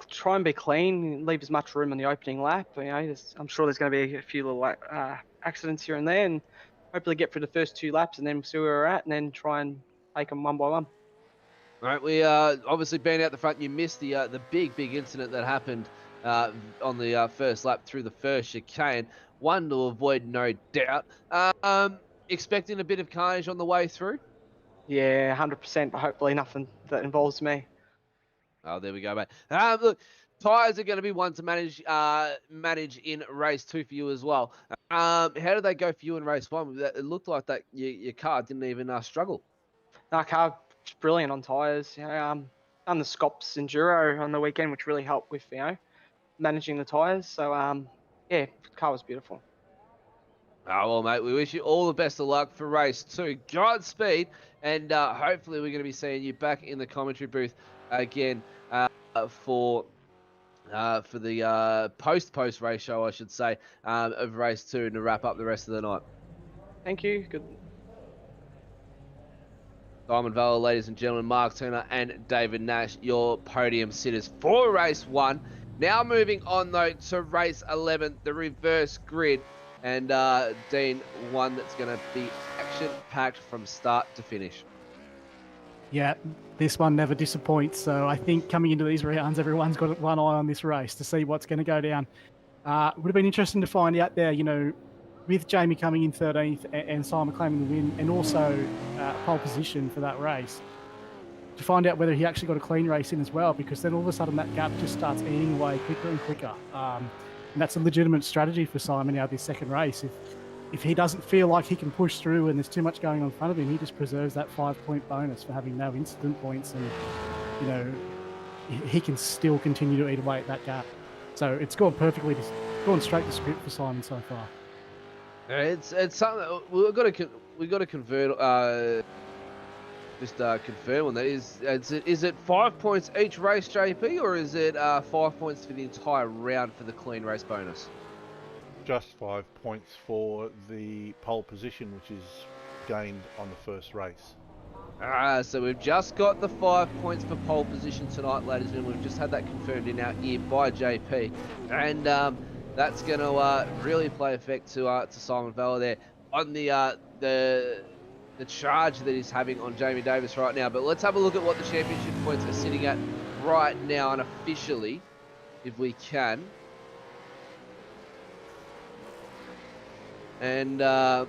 try and be clean, leave as much room on the opening lap. You know, I'm sure there's going to be a few little accidents here and there, and hopefully get through the first 2 laps and then see where we're at, and then try and take them one by one. All right, we obviously being out the front, you missed the big incident that happened on the first lap through the first chicane. One to avoid, no doubt. Expecting a bit of carnage on the way through? Yeah, 100%, but hopefully nothing that involves me. Oh, there we go, mate. Look, tyres are going to be one to manage in race 2 for you as well. How did they go for you in race 1? It looked like that your car didn't even struggle. Our car was brilliant on tyres. Done the Scops Enduro on the weekend, which really helped with managing the tyres. So yeah, the car was beautiful. Oh, well, mate, we wish you all the best of luck for race 2. Godspeed, and hopefully we're going to be seeing you back in the commentary booth again for the post race show, I should say, of race 2 to wrap up the rest of the night. Thank you. Good. Simon Vella, ladies and gentlemen, Mark Turner and David Nash, your podium sitters for race 1. Now moving on, though, to race 11, the reverse grid. And Dean, one that's going to be action-packed from start to finish. Yeah, this one never disappoints. So I think coming into these rounds, everyone's got one eye on this race to see what's going to go down. Would have been interesting to find out there, with Jamie coming in 13th and Simon claiming the win, and also pole position for that race, to find out whether he actually got a clean race in as well, because then all of a sudden that gap just starts eating away quicker and quicker. And that's a legitimate strategy for Simon now this second race. If he doesn't feel like he can push through and there's too much going on in front of him, he just preserves that 5-point bonus for having no incident points, and he can still continue to eat away at that gap. So it's gone perfectly, gone straight to script for Simon so far. It's something that we've got to convert. Just confirm on that. Is it 5 points each race, JP, or is it 5 points for the entire round for the clean race bonus? Just 5 points for the pole position, which is gained on the first race. So we've just got the 5 points for pole position tonight, ladies and gentlemen. We've just had that confirmed in our ear by JP, and that's going to really play effect to Simon Vella there on the charge that he's having on Jamie Davis right now. But let's have a look at what the championship points are sitting at right now, unofficially, if we can. And there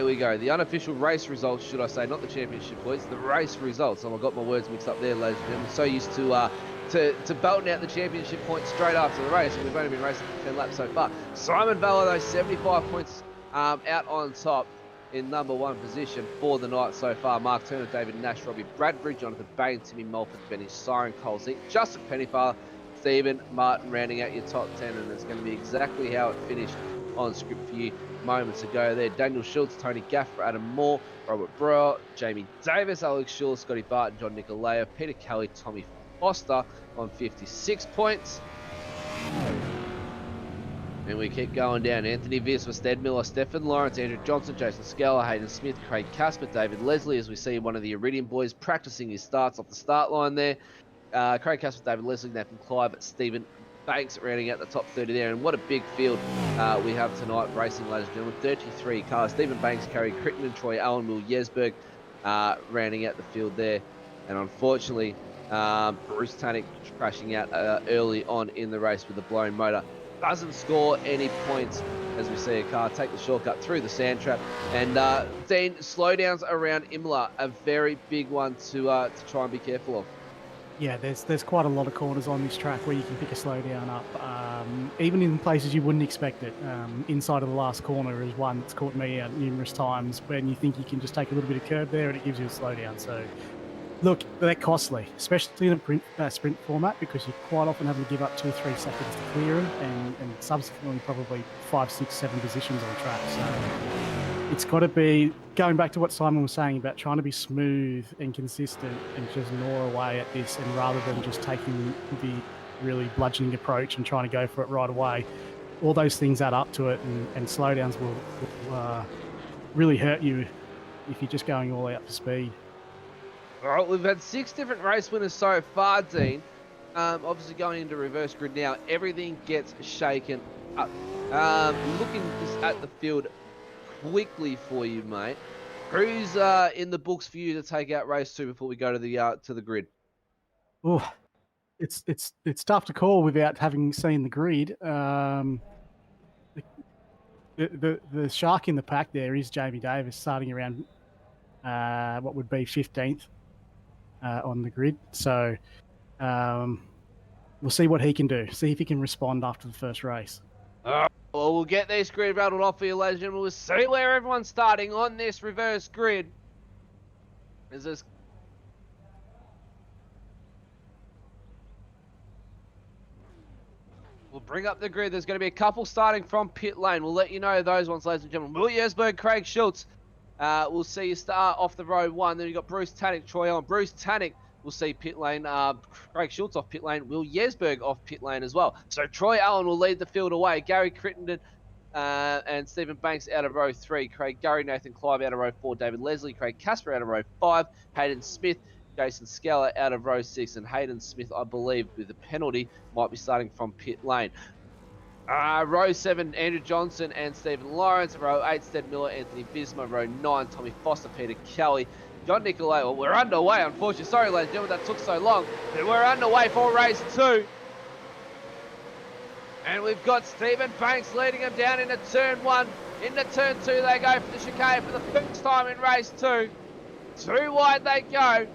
we go. The unofficial race results, should I say, not the championship points, the race results. Oh, I got my words mixed up there, ladies and gentlemen. So used to belting out the championship points straight after the race, and we've only been racing for 10 laps so far. Simon Vella, though, 75 points out on top in number 1 position for the night so far. Mark Turner, David Nash, Robbie Bradbury, Jonathan Bain, Timmy Mulford, Benny Siren, Cole Zeke, Justin Pennyfather, Stephen Martin rounding out your top 10, and it's going to be exactly how it finished on script for you moments ago there. Daniel Schultz, Tony Gaffer, Adam Moore, Robert Brewer, Jamie Davis, Alex Schuler, Scotty Barton, John Nicolaya, Peter Kelly, Tommy Foster on 56 points. And we keep going down. Anthony Viss, Stead Miller, Stefan Lawrence, Andrew Johnson, Jason Skeller, Hayden Smith, Craig Casper, David Leslie, as we see one of the Iridium boys practicing his starts off the start line there. Craig Casper, David Leslie, Nathan Clive, Stephen Banks rounding out the top 30 there. And what a big field we have tonight racing, ladies and gentlemen. 33 cars. Stephen Banks, Kerry Crittenden, Troy Allen, Will Yesberg rounding out the field there. And unfortunately, Bruce Tannick crashing out early on in the race with a blown motor. Doesn't score any points as we see a car take the shortcut through the sand trap. And Dean, slowdowns around Imola, a very big one to try and be careful of. Yeah, there's quite a lot of corners on this track where you can pick a slowdown up, even in places you wouldn't expect it. Inside of the last corner is one that's caught me out numerous times when you think you can just take a little bit of curb there and it gives you a slowdown. So, look, they're costly, especially in a sprint format, because you quite often have to give up 2 or 3 seconds to clear them, and subsequently probably 5, 6, 7 positions on the track. So it's got to be, going back to what Simon was saying about trying to be smooth and consistent and just gnaw away at this, and rather than just taking the really bludgeoning approach and trying to go for it right away, all those things add up to it, and slowdowns will really hurt you if you're just going all the way up to speed. All right, we've had 6 different race winners so far, Dean. Obviously going into reverse grid now, everything gets shaken up. Looking just at the field quickly for you, mate. Who's in the books for you to take out race 2 before we go to the grid? Oh, it's tough to call without having seen the grid. The shark in the pack there is Jamie Davis, starting around what would be 15th on the grid. So we'll see what he can do. See if he can respond after the first race. Well, we'll get this grid rattled off for you, ladies and gentlemen. We'll see where everyone's starting on this reverse grid. Is this? We'll bring up the grid. There's going to be a couple starting from pit lane. We'll let you know those ones, ladies and gentlemen. Will Jesberg, Craig Schultz. We'll see you start off the row 1. Then you've got Bruce Tannick, Troy Owen. Bruce Tannick will see pit lane. Craig Schultz off pit lane. Will Jesberg off pit lane as well. So Troy Allen will lead the field away. Gary Crittenden and Stephen Banks out of row 3. Craig Gurry, Nathan Clive out of row 4. David Leslie, Craig Casper out of row 5. Hayden Smith, Jason Skeller out of row 6. And Hayden Smith, I believe, with a penalty, might be starting from pit lane. Row 7, Andrew Johnson and Stephen Lawrence. Row 8, Stead Miller, Anthony Bisma. Row 9, Tommy Foster, Peter Kelly. John Nicolay. Well, we're underway, unfortunately. Sorry, ladies and gentlemen, that took so long. But we're underway for race 2. And we've got Stephen Banks leading them down into turn 1. Into turn 2, they go for the chicane for the first time in race 2. Too wide they go.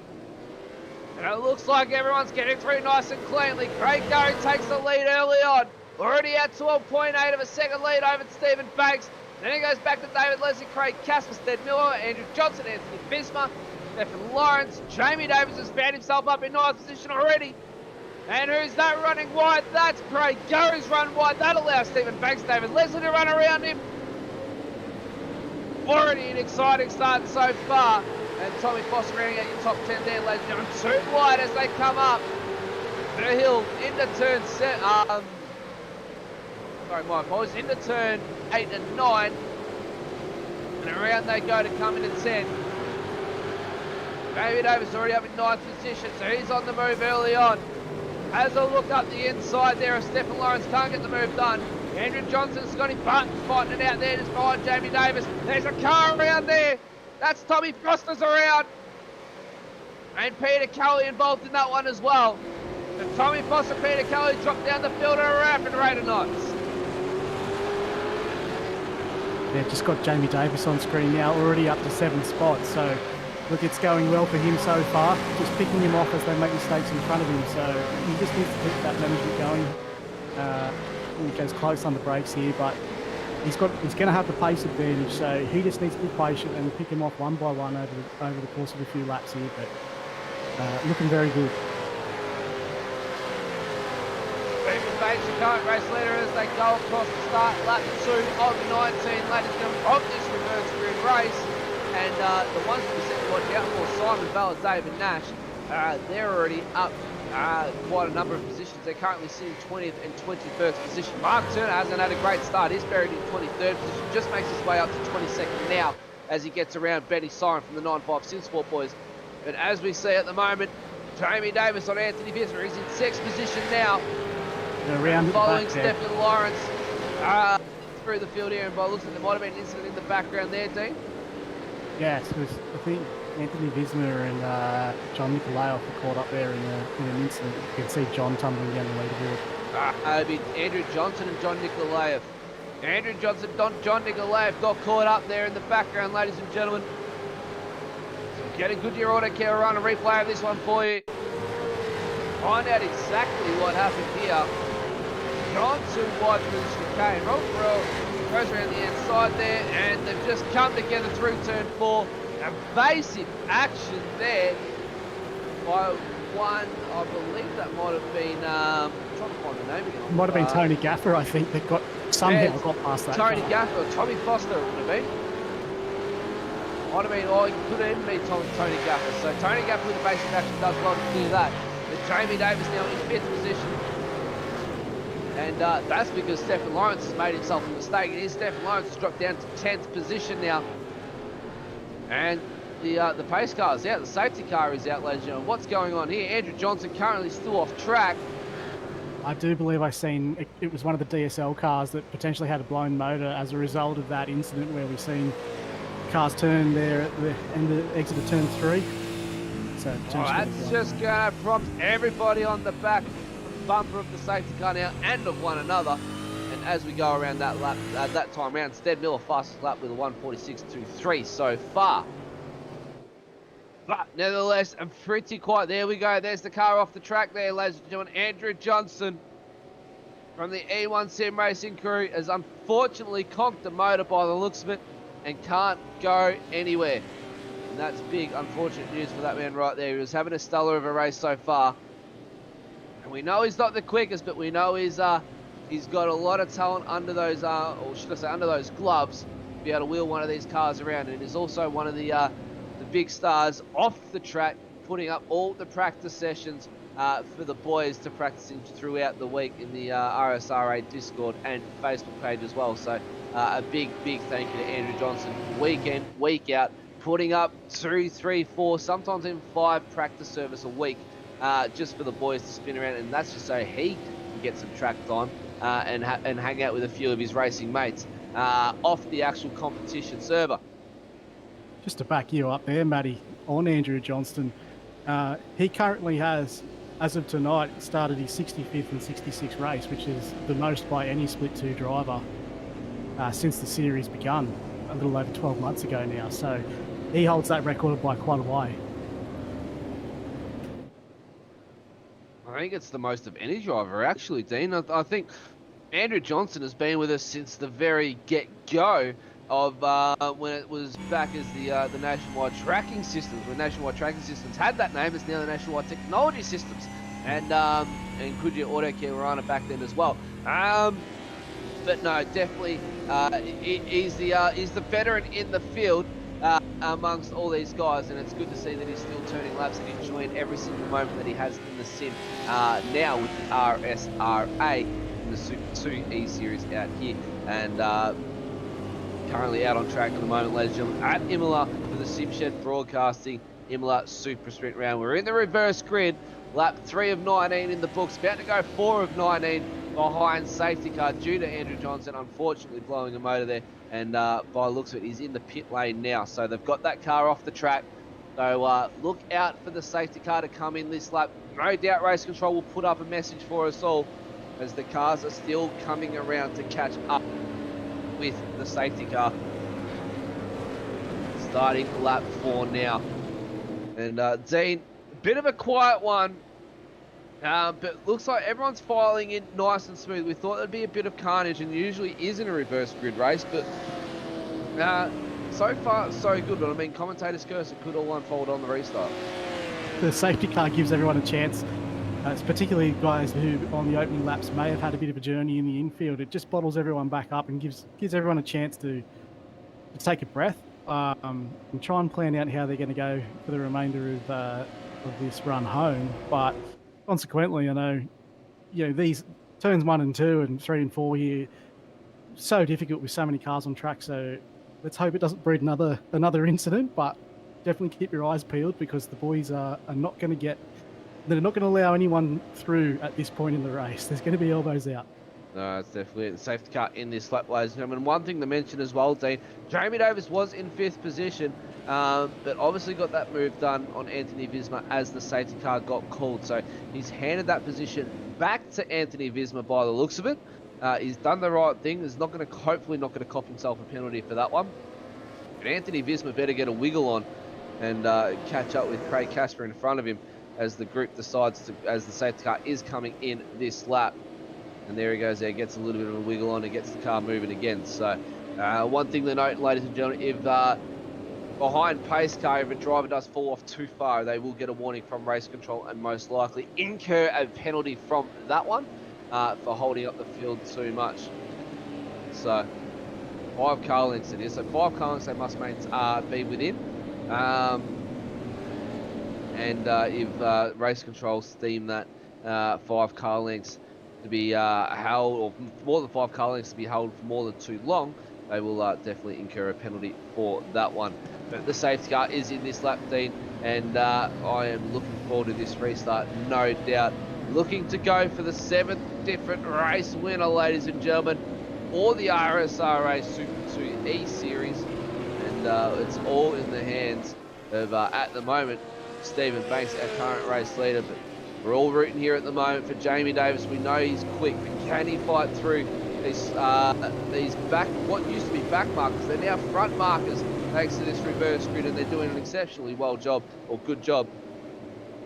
And it looks like everyone's getting through nice and cleanly. Craig Gurry takes the lead early on. Already at 12.8 of a second lead over Stephen Banks. Then he goes back to David Leslie, Craig Casper, Stead Miller, Andrew Johnson, Anthony Bisma, Stephen Lawrence. Jamie Davis has found himself up in ninth position already. And who's that running wide? That's Craig Gurry's run wide. That allows Stephen Banks, David Leslie to run around him. Already an exciting start so far. And Tommy Foster rounding out your top 10 there, ladies and gentlemen. Too wide as they come up the hill into turn 7. Sorry, my apologies. Into turn 8 and 9. And around they go to come into 10. Jamie Davis already up in 9th position, so he's on the move early on. Has a look up the inside there if Stephen Lawrence can't get the move done. Andrew Johnson, Scotty Barton fighting it out there just behind Jamie Davis. There's a car around there. That's Tommy Foster's around. And Peter Kelly involved in that one as well. And Tommy Foster, Peter Kelly dropped down the field at a rapid rate of knots. Yeah, just got Jamie Davis on screen now, already up to 7th spot. So, look, it's going well for him so far. Just picking him off as they make mistakes in front of him. So, he just needs to keep that management going. He goes close on the brakes here, but he's going to have the pace advantage. So, he just needs to be patient and pick him off one by one over the course of a few laps here. But looking very good. Banks, the current race leader, as they go across the start lap 2 of 19, ladies and gentlemen, of this reverse grid race. And the ones that we set to watch out for, Simon Bell, David Nash, they're already up quite a number of positions. They're currently sitting 20th and 21st position. Mark Turner hasn't had a great start. He's buried in 23rd position, just makes his way up to 22nd now as he gets around Benny Siren from the 9.5 SimSport boys. But as we see at the moment, Jamie Davis on Anthony Visser, he's in 6th position now. Following Stephen Lawrence through the field here, and by looks like there might have been an incident in the background there, Dean. Yes, because I think Anthony Visma and John Nicolaou were caught up there in an incident. You can see John tumbling down the leaderboard. It'd be Andrew Johnson and John Nicolaou. Andrew Johnson, John Nicolaou got caught up there in the background, ladies and gentlemen. So get a Goodyear Auto Care run, a replay of this one for you. Find out exactly what happened here. Gone too wide through the chicane. Roll goes around the inside there, and they've just come together through turn 4. Evasive action there by one, I believe that might have been, I'm trying to find the name again. It might have been Tony Gaffer, I think, that got past that. Tony Gaffer, or Tommy Foster it would have been. Might have been, it could have even been Tony Gaffer. So Tony Gaffer with evasive action does well to clear that. But Jamie Davis now in 5th position. And that's because Stephen Lawrence has made himself a mistake. It is Stephen Lawrence has dropped down to 10th position now. And the pace car is out. The safety car is out, ladies and gentlemen. What's going on here? Andrew Johnson currently still off track. I do believe I've seen it was one of the DSL cars that potentially had a blown motor as a result of that incident where we've seen cars turn there at the end of the exit of turn 3. So that's just going to prompt everybody on the back bumper of the safety car now and of one another. And as we go around that lap, that time round, Stead Miller fastest lap with a 1:46.23 so far. But nevertheless, I'm pretty quiet. There we go. There's the car off the track there, ladies and gentlemen. Andrew Johnson from the E1 Sim Racing crew has unfortunately conked the motor by the looks of it and can't go anywhere. And that's big, unfortunate news for that man right there. He was having a stellar of a race so far. And we know he's not the quickest, but we know he's got a lot of talent under those, or should I say, under those gloves to be able to wheel one of these cars around. And he's also one of the big stars off the track, putting up all the practice sessions for the boys to practice throughout the week in the RSRA Discord and Facebook page as well. So a big thank you to Andrew Johnson, week in, week out, putting up 2, 3, 4, sometimes even 5 practice service a week just for the boys to spin around, and that's just so he can get some track time and hang out with a few of his racing mates off the actual competition server. Just to back you up there, Matty, on Andrew Johnston, he currently has, as of tonight, started his 65th and 66th race, which is the most by any Split 2 driver since the series begun a little over 12 months ago now. So he holds that record by quite a way. I think it's the most of any driver, actually, Dean. I think Andrew Johnson has been with us since the very get-go of when it was back as the Nationwide Tracking Systems. When Nationwide Tracking Systems had that name, it's now the Nationwide Technology Systems. And Goodyear Auto Care were on it back then as well. But no, definitely he's the veteran in the field amongst all these guys, and it's good to see that he's still turning laps and enjoying every single moment that he has in the sim now with the RSRA in the Super 2 E-Series out here, and currently out on track at the moment, ladies and gentlemen, at Imola for the SimShed Broadcasting Imola SuperSprint round. We're in the reverse grid, lap 3 of 19 in the books, about to go 4 of 19 behind safety car due to Andrew Johnson unfortunately blowing a motor there, and by the looks of it, he's in the pit lane now. So they've got that car off the track. So look out for the safety car to come in this lap. No doubt Race Control will put up a message for us all as the cars are still coming around to catch up with the safety car. Starting lap 4 now. And Dean, a bit of a quiet one. But looks like everyone's filing in nice and smooth. We thought there'd be a bit of carnage, and usually is in a reverse grid race, but so far so good. But I mean, commentators curse, it could all unfold on the restart. The safety car gives everyone a chance. It's particularly guys who on the opening laps may have had a bit of a journey in the infield. It just bottles everyone back up and gives everyone a chance to take a breath and try and plan out how they're going to go for the remainder of this run home. But consequently, I know, these turns 1 and 2 and 3 and 4 here, so difficult with so many cars on track. So let's hope it doesn't breed another incident. But definitely keep your eyes peeled, because the boys are not going to they're not going to allow anyone through at this point in the race. There's going to be elbows out. No, it's definitely the safety car in this lap, ladies and gentlemen. One thing to mention as well, Dean, Jamie Davis was in 5th position, but obviously got that move done on Anthony Visma as the safety car got called. So he's handed that position back to Anthony Visma by the looks of it. He's done the right thing. He's hopefully not going to cop himself a penalty for that one. But Anthony Visma better get a wiggle on and catch up with Craig Casper in front of him as the group decides as the safety car is coming in this lap. And there he goes there, gets a little bit of a wiggle on and gets the car moving again. So one thing to note, ladies and gentlemen, if behind pace car, if a driver does fall off too far, they will get a warning from Race Control and most likely incur a penalty from that one for holding up the field too much. So 5 car lengths it is. So 5 car lengths they must be within. And if Race Control deem that 5 car lengths to be held, or more than 5 car lengths to be held for more than too long, they will definitely incur a penalty for that one. But the safety car is in this lap, Dean, and I am looking forward to this restart, no doubt. Looking to go for the 7th different race winner, ladies and gentlemen, or the RSRA Super 2 E-Series, and it's all in the hands of, at the moment, Stephen Banks, our current race leader. But we're all rooting here at the moment for Jamie Davis. We know he's quick, but can he fight through these what used to be back markers? They're now front markers thanks to this reverse grid, and they're doing an exceptionally good job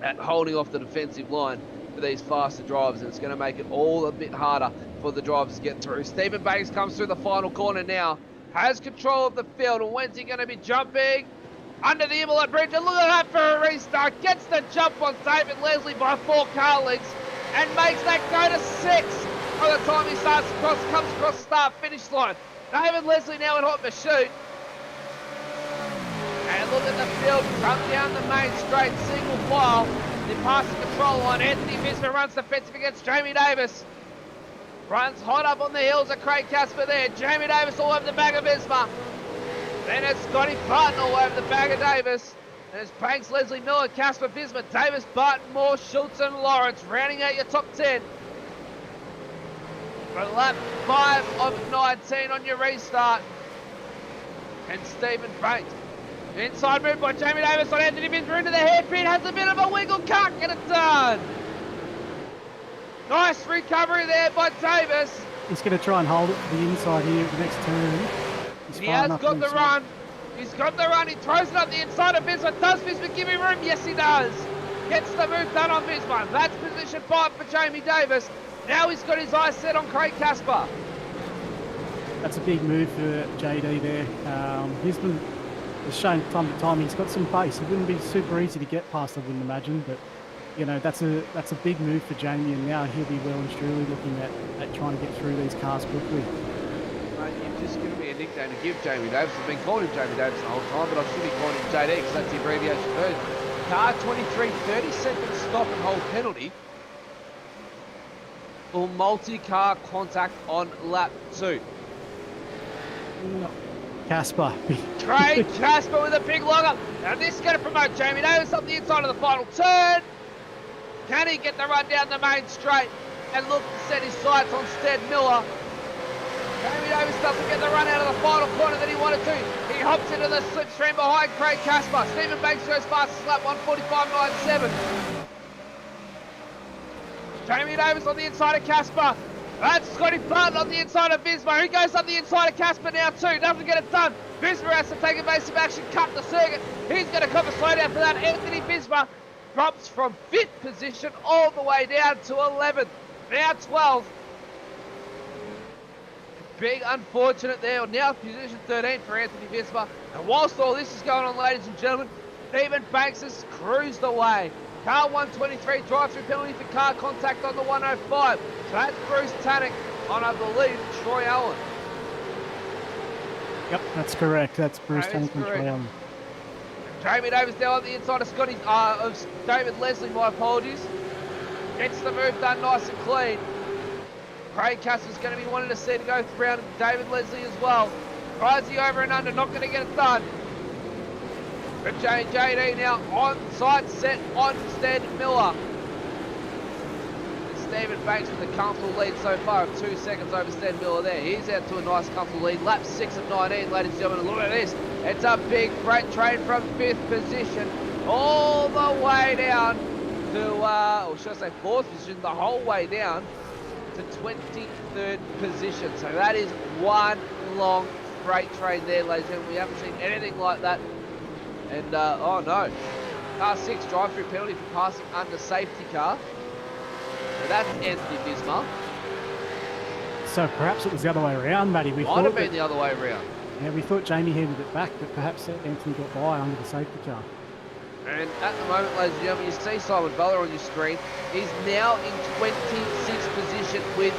at holding off the defensive line for these faster drivers, and it's going to make it all a bit harder for the drivers to get through. Stephen Banks comes through the final corner now, has control of the field, and when's he going to be jumping? Under the Imola bridge, and look at that for a restart. Gets the jump on David Leslie by 4 car lengths and makes that go to 6 by the time he comes across the start-finish line. David Leslie now in hot pursuit. And look at the field, come down the main straight, single file. Then past the control line, Anthony Visma runs defensive against Jamie Davis. Runs hot up on the heels of Craig Casper there. Jamie Davis all over the back of Visma. Then it's Scotty Barton all over the back of Davis. And it's Banks, Leslie Miller, Casper, Visma, Davis, Barton, Moore, Schultz and Lawrence rounding out your top 10. For lap 5 of 19 on your restart. And Stephen Banks. Inside move by Jamie Davis on Anthony Visma into the hairpin. Has a bit of a wiggle, can't get it done. Nice recovery there by Davis. He's going to try and hold it to the inside here at the next turn. He has got the run. He's got the run. He throws it up the inside of Visma. Does Visma give him room? Yes, he does. Gets the move done on Visma. That's position 5 for Jamie Davis. Now he's got his eyes set on Craig Casper. That's a big move for JD there. Visma has shown time to time he's got some pace. It wouldn't be super easy to get past, I wouldn't imagine, but you know, that's a big move for Jamie, and now he'll be well and truly looking at trying to get through these cars quickly. Mate, you've just given me a nickname to give Jamie Davis. I've been calling him Jamie Davis the whole time, but I should be calling him JD because that's the abbreviation version. Car 23, 30-second stop and hold penalty for multi-car contact on lap 2. No. Casper. Craig Casper with a big log up. Now this is going to promote Jamie Davis up the inside of the final turn. Can he get the run down the main straight and look to set his sights on Stead Miller? Jamie Davis doesn't get the run out of the final corner that he wanted to. He hops into the slipstream behind Craig Casper. Stephen Banks goes fastest lap, 1:45.97. Jamie Davis on the inside of Casper. That's Scotty Barton on the inside of Visma. He goes up the inside of Casper now too. Doesn't get it done. Visma has to take evasive action, cut the circuit. He's going to come a slowdown for that. Anthony Visma drops from 5th position all the way down to 11th. Now 12th. Big unfortunate there. Now position 13 for Anthony Visma. And whilst all this is going on, ladies and gentlemen, Stephen Banks has cruised away. Car 123 drive-through penalty for car contact on the 105. So that's Bruce Tannock on, I believe, Troy Allen. Yep, that's correct. That's Bruce Tannock and Troy Allen. Jamie Davis now on the inside of David Leslie, my apologies. Gets the move done nice and clean. Craig Casper's going to be wanting to see to go around David Leslie as well. Tries the over and under, not going to get it done. But JD now on site set on Stead Miller. And Stephen Banks with a comfortable lead so far of 2 seconds over Stead Miller there. He's out to a nice comfortable lead. Lap 6 of 19, ladies and gentlemen. Look at this. It's a big freight train from 5th position all the way down to, or should I say 4th position, the whole way down to 23rd position. So that is one long freight train there, ladies and gentlemen. We haven't seen anything like that. And, oh no, car 6 drive-through penalty for passing under safety car. So that's Anthony Visma. So perhaps it was the other way around, Matty. Might have been the other way around. Yeah, we thought Jamie handed it back, but perhaps Anthony got by under the safety car. And at the moment, ladies and gentlemen, you see Simon Butler on your screen. He's now in 26th position with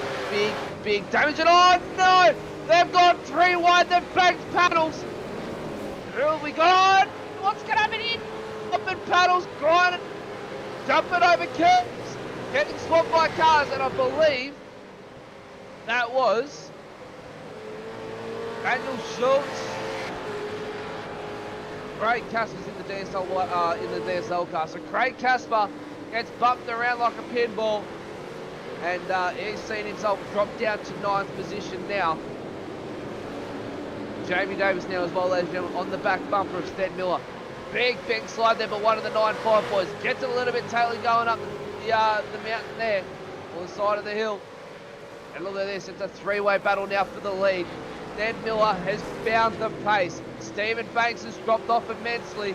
big damage. And oh no! They've gone 3 wide, they've banked paddles. Who have we got? What's going to happen here? Jumping paddles, grinding, jumping over curves, getting swapped by cars, and I believe that was Daniel Schultz. Craig Casper's in the DSL car. So Craig Casper gets bumped around like a pinball, and he's seen himself drop down to 9th position now. Jamie Davis now as well, ladies and gentlemen, on the back bumper of Stead Miller. Big slide there, but one of the 9.5 boys gets it a little bit tailing going up the mountain there, on the side of the hill. And look at this, it's a 3-way battle now for the lead. Stead Miller has found the pace. Stephen Banks has dropped off immensely.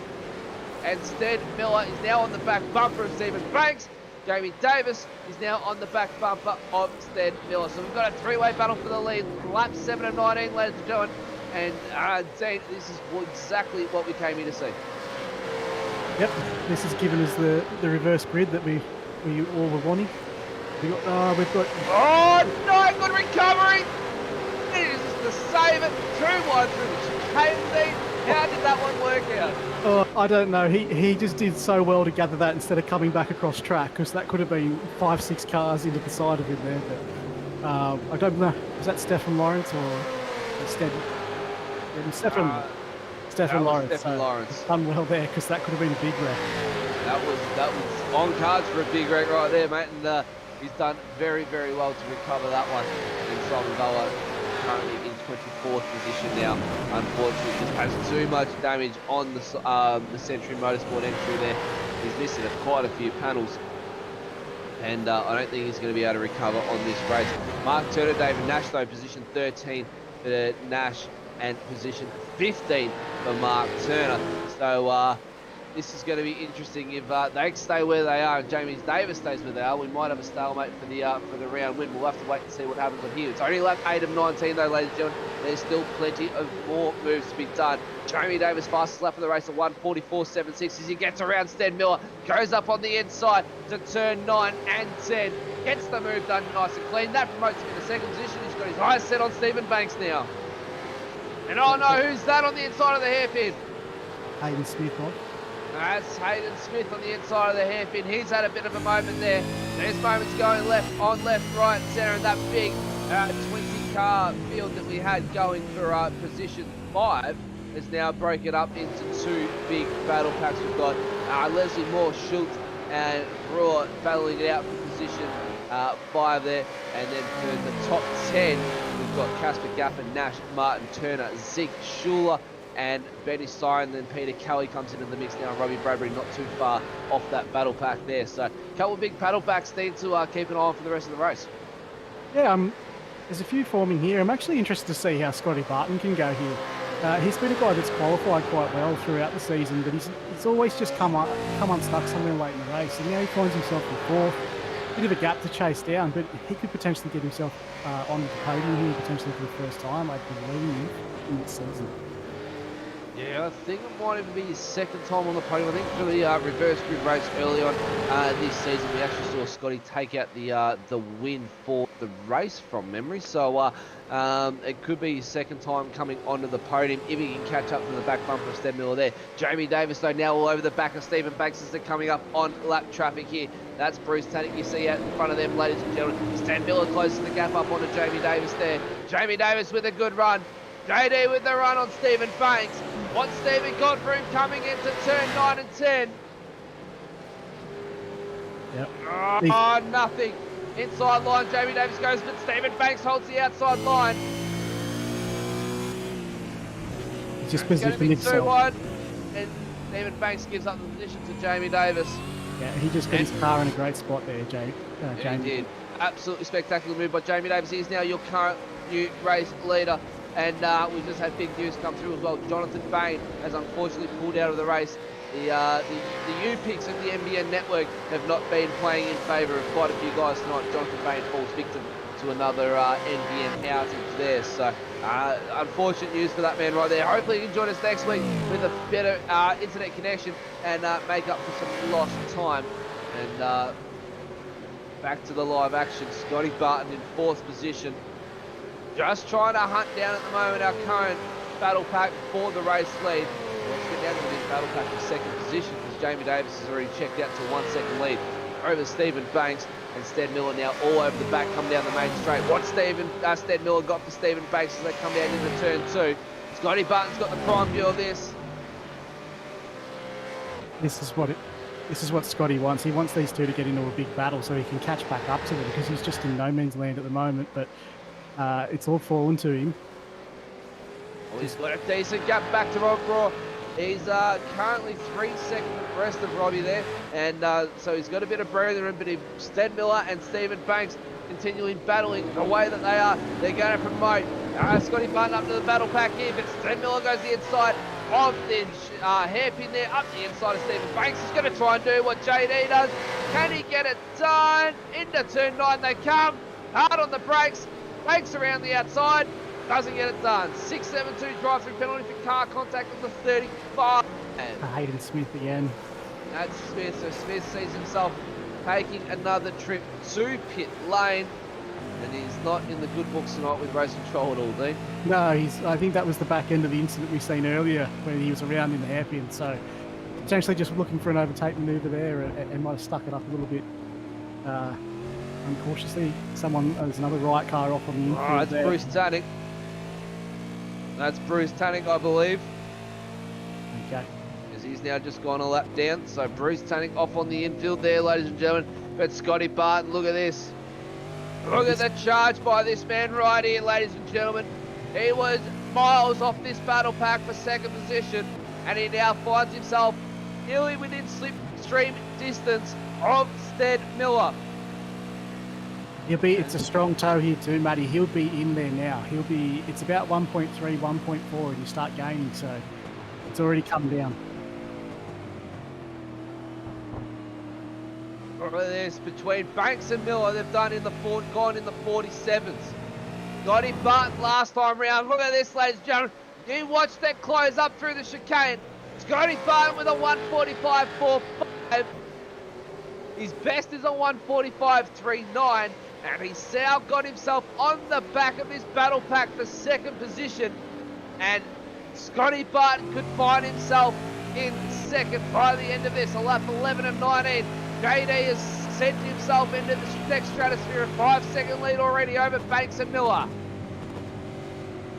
And Stead Miller is now on the back bumper of Stephen Banks. Jamie Davis is now on the back bumper of Stead Miller. So we've got a three-way battle for the lead. Lap 7 of 19, ladies and gentlemen. And Dean, this is exactly what we came here to see. Yep, this has given us the reverse grid that we all were wanting. We've got... Oh, no, good recovery! It is to save it. 2 wide through the chicane. How did that one work out? Oh, I don't know. He just did so well to gather that instead of coming back across track, because that could have been 5-6 cars into the side of him there. But I don't know. Was that Stefan Lawrence or Stefan Lawrence? Stefan Lawrence. Done well there, because that could have been a big wreck. That was on cards for a big wreck right there, mate. And he's done very, very well to recover that one. And Simon Vella currently in 24th position now. Unfortunately, just has too much damage on the Century Motorsport entry there. He's missing quite a few panels. And I don't think he's going to be able to recover on this race. Mark Turner, David Nash, though, position 13 for Nash and position 15 for Mark Turner. So this is going to be interesting. If they stay where they are and Jamie Davis stays where they are, we might have a stalemate for the round win. We'll have to wait and see what happens on here. It's only lap 8 of 19 though, ladies and gentlemen. There's still plenty of more moves to be done. Jamie Davis fastest lap of the race at 1:44.76 as he gets around Stead Miller, goes up on the inside to turn 9 and 10. Gets the move done nice and clean. That promotes him in the second position. He's got his eyes set on Stephen Banks now. And oh no, who's that on the inside of the hairpin? Hayden Smith on. That's Hayden Smith on the inside of the hairpin. He's had a bit of a moment there. There's moments going left, on left, right, and centre, and that big 20-car field that we had going for position 5 has now broken up into 2 big battle packs. We've got Leslie Moore, Schultz, and Brewer battling it out for position 5 there. And then for the top 10, we've got Casper Gaffin, Nash, Martin Turner, Zeke Schuler, and Benny Siren. Then Peter Kelly comes into the mix now. Robbie Bradbury not too far off that battle pack there. So a couple of big battle packs need to keep an eye on for the rest of the race. Yeah, there's a few forming here. I'm actually interested to see how Scotty Barton can go here. He's been a guy that's qualified quite well throughout the season, but he's always just come unstuck somewhere late in the race. And now he finds himself in 4th. Bit of a gap to chase down, but he could potentially get himself on the podium here, potentially for the first time, I believe, in this season. Yeah, I think it might even be his second time on the podium. I think for the reverse grid race early on this season, we actually saw Scotty take out the win for the race from memory. So it could be his second time coming onto the podium if he can catch up to the back bumper of Stead Miller there. Jamie Davis, though, now all over the back of Stephen Banks as they're coming up on lap traffic here. That's Bruce Tannick you see out in front of them, ladies and gentlemen. Stead Miller closes the gap up onto Jamie Davis there. Jamie Davis with a good run. JD with the run on Stephen Banks. What's Stephen got for him coming into turn 9 and 10? Yep. Oh, nothing. Inside line, Jamie Davis goes, but Stephen Banks holds the outside line. He's just It's going to be positioned too himself. wide, and Stephen Banks gives up the position to Jamie Davis. Yeah, he just got his car in a great spot there, Jamie. He did. Absolutely spectacular move by Jamie Davis. He is now your current new race leader. And we've just had big news come through as well. Jonathan Bain has unfortunately pulled out of the race. The U-picks of the NBN network have not been playing in favour of quite a few guys tonight. Jonathan Bain falls victim to another NBN outage there. So unfortunate news for that man right there. Hopefully he can join us next week with a better internet connection and make up for some lost time. And back to the live action. Scotty Barton in 4th position. Just trying to hunt down at the moment our current battle pack for the race lead. Let's get down to this battle pack in 2nd position because Jamie Davis has already checked out to 1 second lead over Stephen Banks, and Stead Miller now all over the back, come down the main straight. What Stead Miller got for Stephen Banks as they come down into turn 2. Scotty Barton's got the prime view of this. This is what Scotty wants. He wants these two to get into a big battle so he can catch back up to them, because he's just in no man's land at the moment. But it's all fallen to him. Well, he's got a decent gap back to Rob Raw. He's currently 3 seconds abreast of Robbie there, and so he's got a bit of breathing room. But if Stead Miller and Stephen Banks continuing battling the way that they are, they're going to promote Scotty Barton up to the battle pack here, but Sted Miller goes the inside of the hairpin there, up the inside of Stephen Banks. He's going to try and do what JD does. Can he get it done? Into turn 9 they come. Hard on the brakes. Banks around the outside. Doesn't get it done. 6.72 drive-through penalty for car contact on the 35. Hayden Smith again. That's Smith. So Smith sees himself taking another trip to pit lane. And he's not in the good books tonight with race control at all, Dean. No, I think that was the back end of the incident we've seen earlier when he was around in the hairpin. So potentially just looking for an overtake manoeuvre there and might have stuck it up a little bit uncautiously. There's another right car off on the infield. Oh, that's Bruce Tannick. That's Bruce Tannick, I believe. Okay. Because he's now just gone a lap down. So Bruce Tannick off on the infield there, ladies and gentlemen. But Scotty Barton, look at this. Look at the charge by this man right here, ladies and gentlemen. He was miles off this battle pack for second position, and he now finds himself nearly within slipstream distance of Sted Miller. It's a strong tow here too, Matty. He'll be in there now. It's about 1.3, 1.4 and you start gaining, so it's already come down. Look at this, between Banks and Miller, they've gone in the 47s. Scotty Barton last time round. Look at this, ladies and gentlemen. You watch that close up through the chicane. Scotty Barton with a 145.45. His best is a 145.39, and he's now got himself on the back of his battle pack for second position. And Scotty Barton could find himself in second by the end of this. A lap 11 and 19. JD has sent himself into the next stratosphere, a 5-second lead already over Banks and Miller.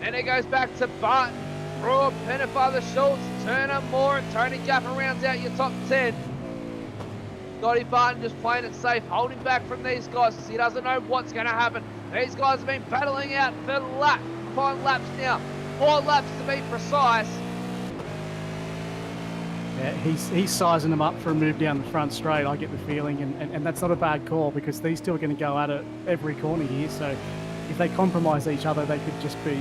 And it goes back to Barton, Brewer, Pennefather, Schultz, Turner, Moore, and Tony Gaffer rounds out your top 10. Scotty Barton just playing it safe, holding back from these guys because he doesn't know what's going to happen. These guys have been battling out for 5 laps now, 4 laps to be precise. Yeah, he's sizing them up for a move down the front straight, I get the feeling, and that's not a bad call because these two are going to go at it every corner here, so if they compromise each other, they could just be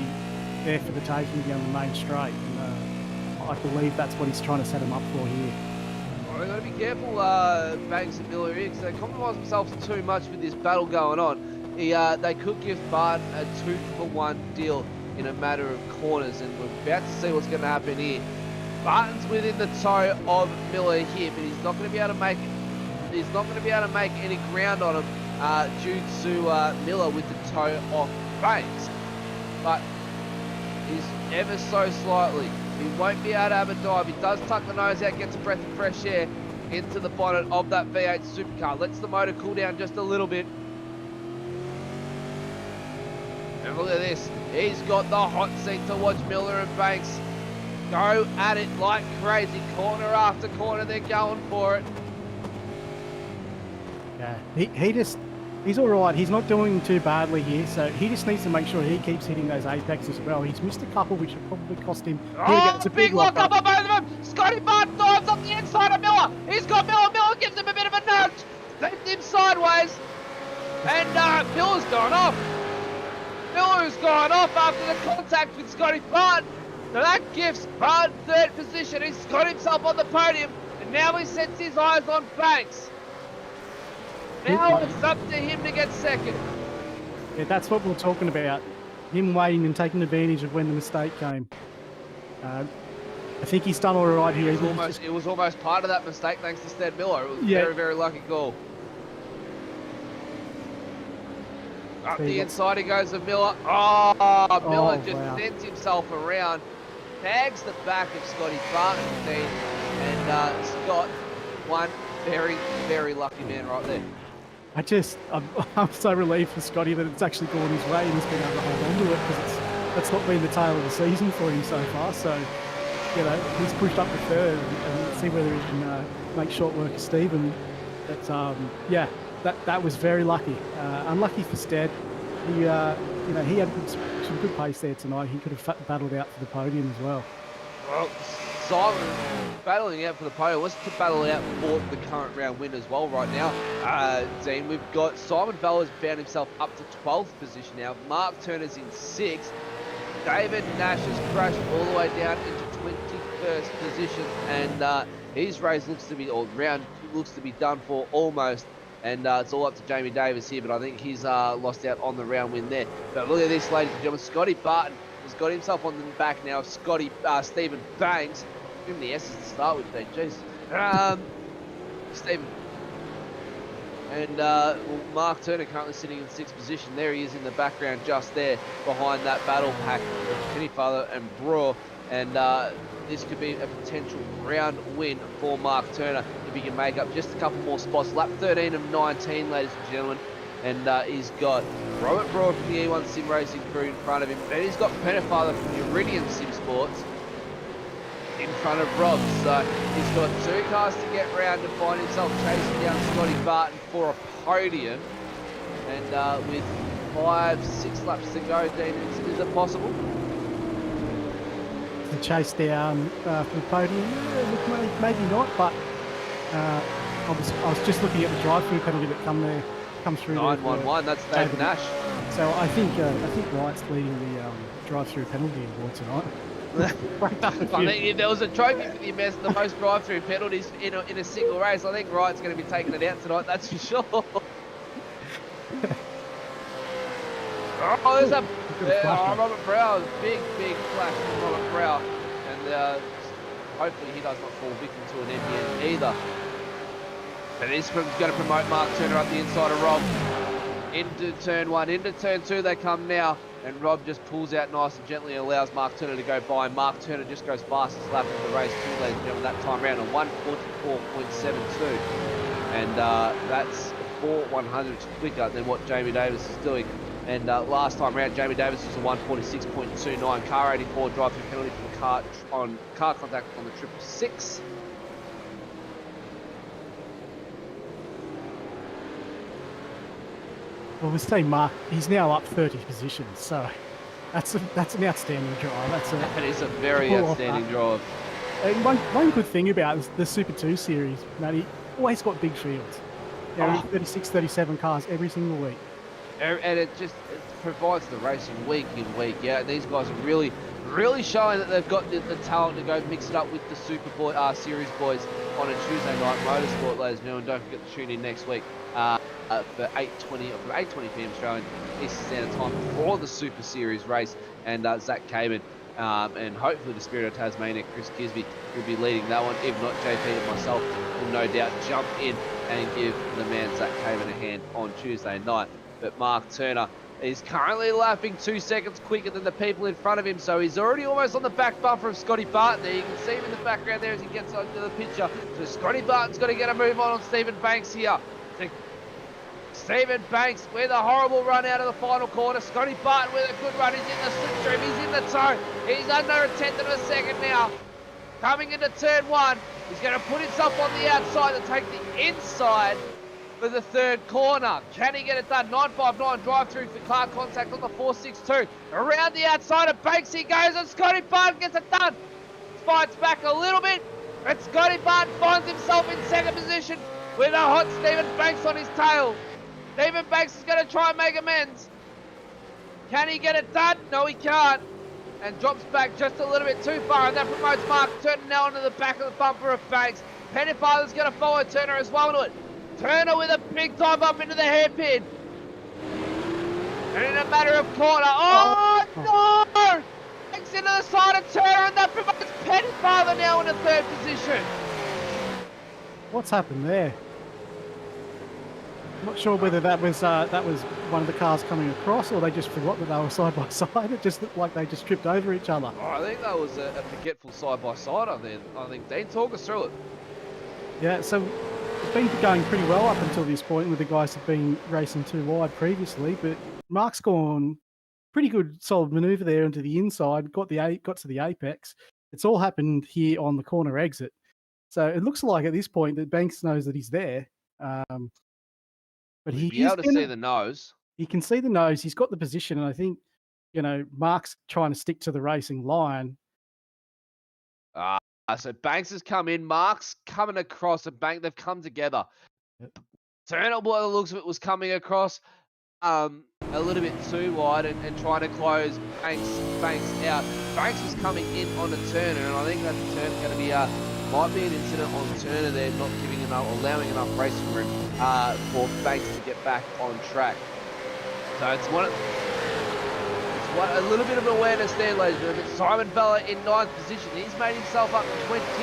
there for the taking down the main straight, and I believe that's what he's trying to set them up for here. Well, they've got to be careful, Banks and Miller here, because they compromise themselves too much with this battle going on. They could give Barton a 2-for-1 deal in a matter of corners, and we're about to see what's going to happen here. Barton's within the toe of Miller here, but he's not going to be able to make it. He's not going to be able to make any ground on him due to Miller with the toe off Banks. But he's ever so slightly. He won't be able to have a dive. He does tuck the nose out, gets a breath of fresh air into the bonnet of that V8 supercar. Lets the motor cool down just a little bit. And look at this. He's got the hot seat to watch Miller and Banks go at it like crazy. Corner after corner, they're going for it. Yeah, he's all right. He's not doing too badly here, so he just needs to make sure he keeps hitting those apex as well. He's missed a couple, which will probably cost him. Oh, it's a big lock up on both of them. Scotty Barton dives up the inside of Miller. He's got Miller. Miller gives him a bit of a nudge. Sends him sideways. And Miller's gone off. Miller's gone off after the contact with Scotty Barton. So that gives Barton third position. He's got himself on the podium. And now he sets his eyes on Banks. Now it's up to him to get second. Yeah, that's what we're talking about. Him waiting and taking advantage of when the mistake came. I think he's done all right here. It was almost part of that mistake thanks to Sted Miller. It was a very, very lucky goal. Up the inside he goes of Miller. Miller just sends himself around. Tags the back of Scotty Barton and Scott, one very, very lucky man right there. I'm so relieved for Scotty that it's actually gone his way and he's been able to hold on to it because that's not been the tale of the season for him so far. So, he's pushed up to third and see whether he can make short work of Stephen. But that was very lucky. Unlucky for Stead. He had some good pace there tonight. He could have battled out for the podium as well. Well, Simon battling out for the podium was to battle out for the current round win as well right now. Dean, we've got Simon Vela's found himself up to 12th position now. Mark Turner's in 6th. David Nash has crashed all the way down into 21st position, and his race looks to be, or round looks to be done for almost. And it's all up to Jamie Davis here, but I think he's lost out on the round win there. But look at this, ladies and gentlemen. Scotty Barton has got himself on the back now of Stephen Banks. Give him the S's to start with there, jeez. Stephen. And Mark Turner currently sitting in 6th position. There he is in the background, just there behind that battle pack of Pennyfather and Brewer. And this could be a potential round win for Mark Turner if he can make up just a couple more spots. Lap 13 of 19, ladies and gentlemen. And he's got Robert Brewer from the E1 Sim Racing crew in front of him. Then he's got Pennyfather from the Iridium Sim Sports in front of Rob. So he's got 2 cars to get round to find himself chasing down Scotty Barton for a podium. And with 5-6 laps to go, Dean, is it possible? To chase down for the podium? Yeah, maybe not, but I was just looking at the drive-through penalty that come through. 9-1-1, that's David Nash. So I think Wright's leading the drive-through penalty award tonight. I think if there was a trophy for the most drive-through penalties in a single race, I think Wright's going to be taking it out tonight, that's for sure. Oh, there's a Robert Brow, big flash from Robert Brow, and hopefully he does not fall victim to an NBN either. And this is going to promote Mark Turner up the inside of Rob. Into turn 1, into turn 2 they come now, and Rob just pulls out nice and gently and allows Mark Turner to go by. Mark Turner just goes fastest lap of the race too, ladies and gentlemen, that time round, a 1:44.72. And that's 4/100ths quicker than what Jamie Davis is doing. And last time round, Jamie Davis was a 1:46.29. Car 84 drive-through penalty from car contact on the 666. Well, we'll say Mark, he's now up 30 positions, so that's an outstanding drive. That is a very outstanding drive. And one good thing about the Super2 series, Matty, always got big fields. 36, 37 cars every single week. And it provides the racing week in, week out. These guys are really showing that they've got the talent to go mix it up with the Series boys on a Tuesday night motorsport, ladies and gentlemen. Don't forget to tune in next week for 8:20 p.m. Australian Eastern Standard Time for the Super Series race, and Zach Kamen and hopefully the Spirit of Tasmania, Chris Kisby, will be leading that one. If not, JP and myself will no doubt jump in and give the man Zach Kamen a hand on Tuesday night. But Mark Turner is currently lapping 2 seconds quicker than the people in front of him, so he's already almost on the back bumper of Scotty Barton there. You can see him in the background there as he gets onto the picture. So Scotty Barton's got to get a move on Stephen Banks here. Stephen Banks with a horrible run out of the final corner. Scotty Barton with a good run. He's in the slipstream. He's in the toe. He's under a tenth of a second now. Coming into turn 1. He's going to put himself on the outside to take the inside for the 3rd corner. Can he get it done? 959 drive-through for car contact on the 462. Around the outside of Banks he goes, and Scotty Barton gets it done. Fights back a little bit, and Scotty Barton finds himself in 2nd position with a hot Stephen Banks on his tail. Stephen Banks is going to try and make amends. Can he get it done? No, he can't. And drops back just a little bit too far, and that promotes Mark Turner now onto the back of the bumper of Banks. Pennyfather's going to follow Turner as well to it. Turner with a big dive up into the hairpin. And in a matter of corner, oh no! Banks into the side of Turner, and that promotes Pennyfather now in a 3rd position. What's happened there? I'm not sure whether that was one of the cars coming across, or they just forgot that they were side by side. It just looked like they just tripped over each other. Oh, I think that was a forgetful side by side. I think Dean, talk us through it. Yeah, so it's been going pretty well up until this point, with the guys have been racing too wide previously. But Mark's gone pretty good, solid manoeuvre there into the inside. Got to the apex. It's all happened here on the corner exit. So it looks like at this point that Banks knows that he's there. But He'll be able to see the nose. He can see the nose. He's got the position, and I think, Mark's trying to stick to the racing line. So Banks has come in. Mark's coming across, and they've come together. Yep. Turner, by the looks of it, was coming across. a little bit too wide and trying to close Banks out. Banks was coming in on a Turner, and I think that Turner's going to be might be an incident on Turner there, not giving enough, allowing enough racing room for Banks to get back on track. So it's a little bit of awareness there, ladies and gentlemen. Simon Vella in 9th position. He's made himself up 27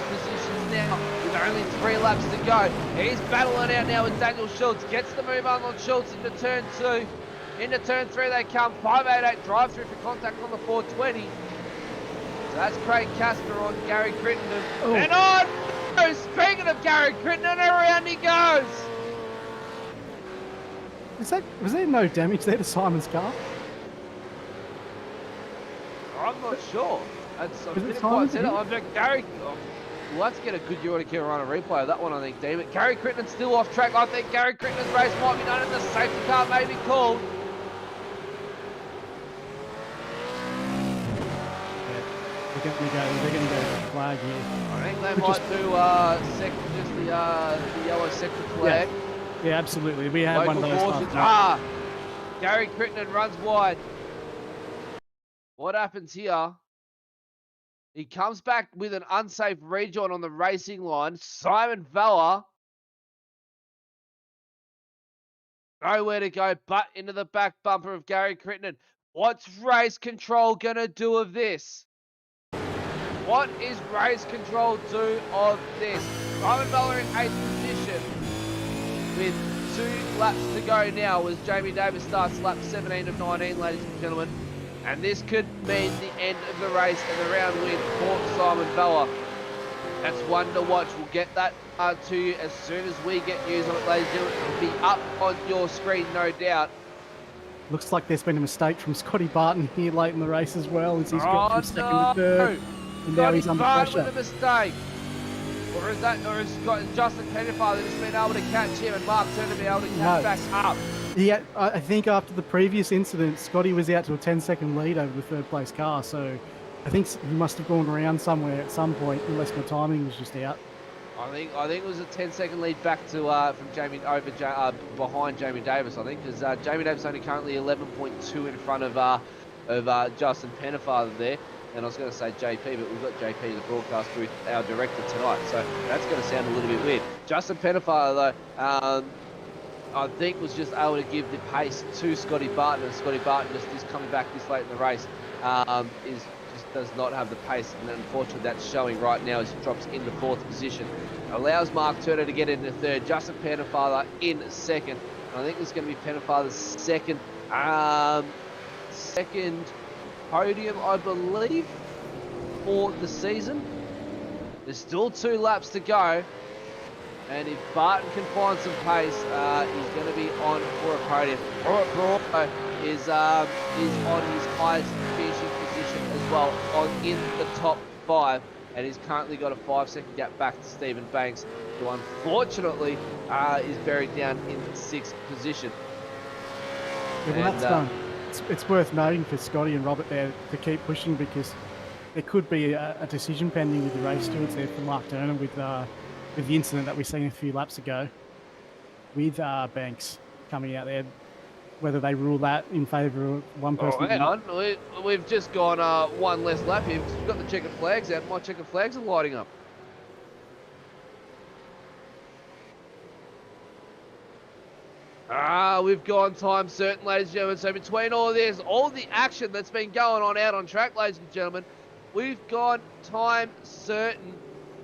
positions now with only 3 laps to go. He's battling out now with Daniel Schultz. Gets the move on Schultz into turn 2. Into turn 3 they come. 588 drive through for contact on the 420. So that's Craig Casper on Gary Crittenden. Oh. And on! Oh, speaking of Gary Crittenden, around he goes! Was there no damage there to Simon's car? I'm not sure. That's a bit Simon's? I bet Gary... We'll have to get a good Euro Carolina replay of that one, I think, Damon. Gary Crittenden's still off track. I think Gary Crittenden's race might be done and the safety car may be called. They're going to go to the flag here. I think they might do just the yellow sector flag. Yeah, absolutely. We had one of those last night. Gary Crittenden runs wide. What happens here? He comes back with an unsafe rejoin on the racing line. Simon Vella. Nowhere to go but into the back bumper of Gary Crittenden. What's race control going to do of this? What is race control do of this? Simon Vella in 8th position with 2 laps to go now as Jamie Davis starts lap 17 of 19, ladies and gentlemen. And this could mean the end of the race and the round win for Simon Vella. That's one to watch. We'll get that to you as soon as we get news on it, ladies and gentlemen. It'll be up on your screen, no doubt. Looks like there's been a mistake from Scotty Barton here late in the race as well, as he's got from second to third. And now he's under pressure. With a mistake. Or is Justin Pennefather just been able to catch him and Mark Turner be able to catch back up? Yeah, I think after the previous incident, Scotty was out to a 10-second lead over the third-place car, so I think he must have gone around somewhere at some point, unless my timing was just out. I think it was a 10-second lead back to from Jamie behind Jamie Davis. I think because Jamie Davis only currently 11.2 in front of Justin Pennefather there. And I was going to say JP, but we've got JP in the broadcast booth, our director tonight, so that's going to sound a little bit weird. Justin Pennefather though. I think was just able to give the pace to Scotty Barton, and Scotty Barton just is coming back this late in the race. Just does not have the pace, and unfortunately that's showing right now as he drops into 4th position. Allows Mark Turner to get into 3rd. Justin Pennefather in 2nd. And I think this is going to be Pennefather's second podium, I believe, for the season. There's still 2 laps to go. And if Barton can find some pace, he's going to be on for a podium. Bravo is on his highest finishing position as well, in the top 5. And he's currently got a 5-second gap back to Stephen Banks, who unfortunately is buried down in 6th position. Yeah, well, that's it's worth noting for Scotty and Robert there to keep pushing, because there could be a decision pending with the race stewards there for Mark Turner with the incident that we seen a few laps ago with Banks coming out there, whether they rule that in favour of one person. Oh, hang on. We've just gone one less lap here because we've got the checkered flags out. My checkered flags are lighting up. We've gone time certain, ladies and gentlemen. So between all this, all the action that's been going on out on track, ladies and gentlemen, we've gone time certain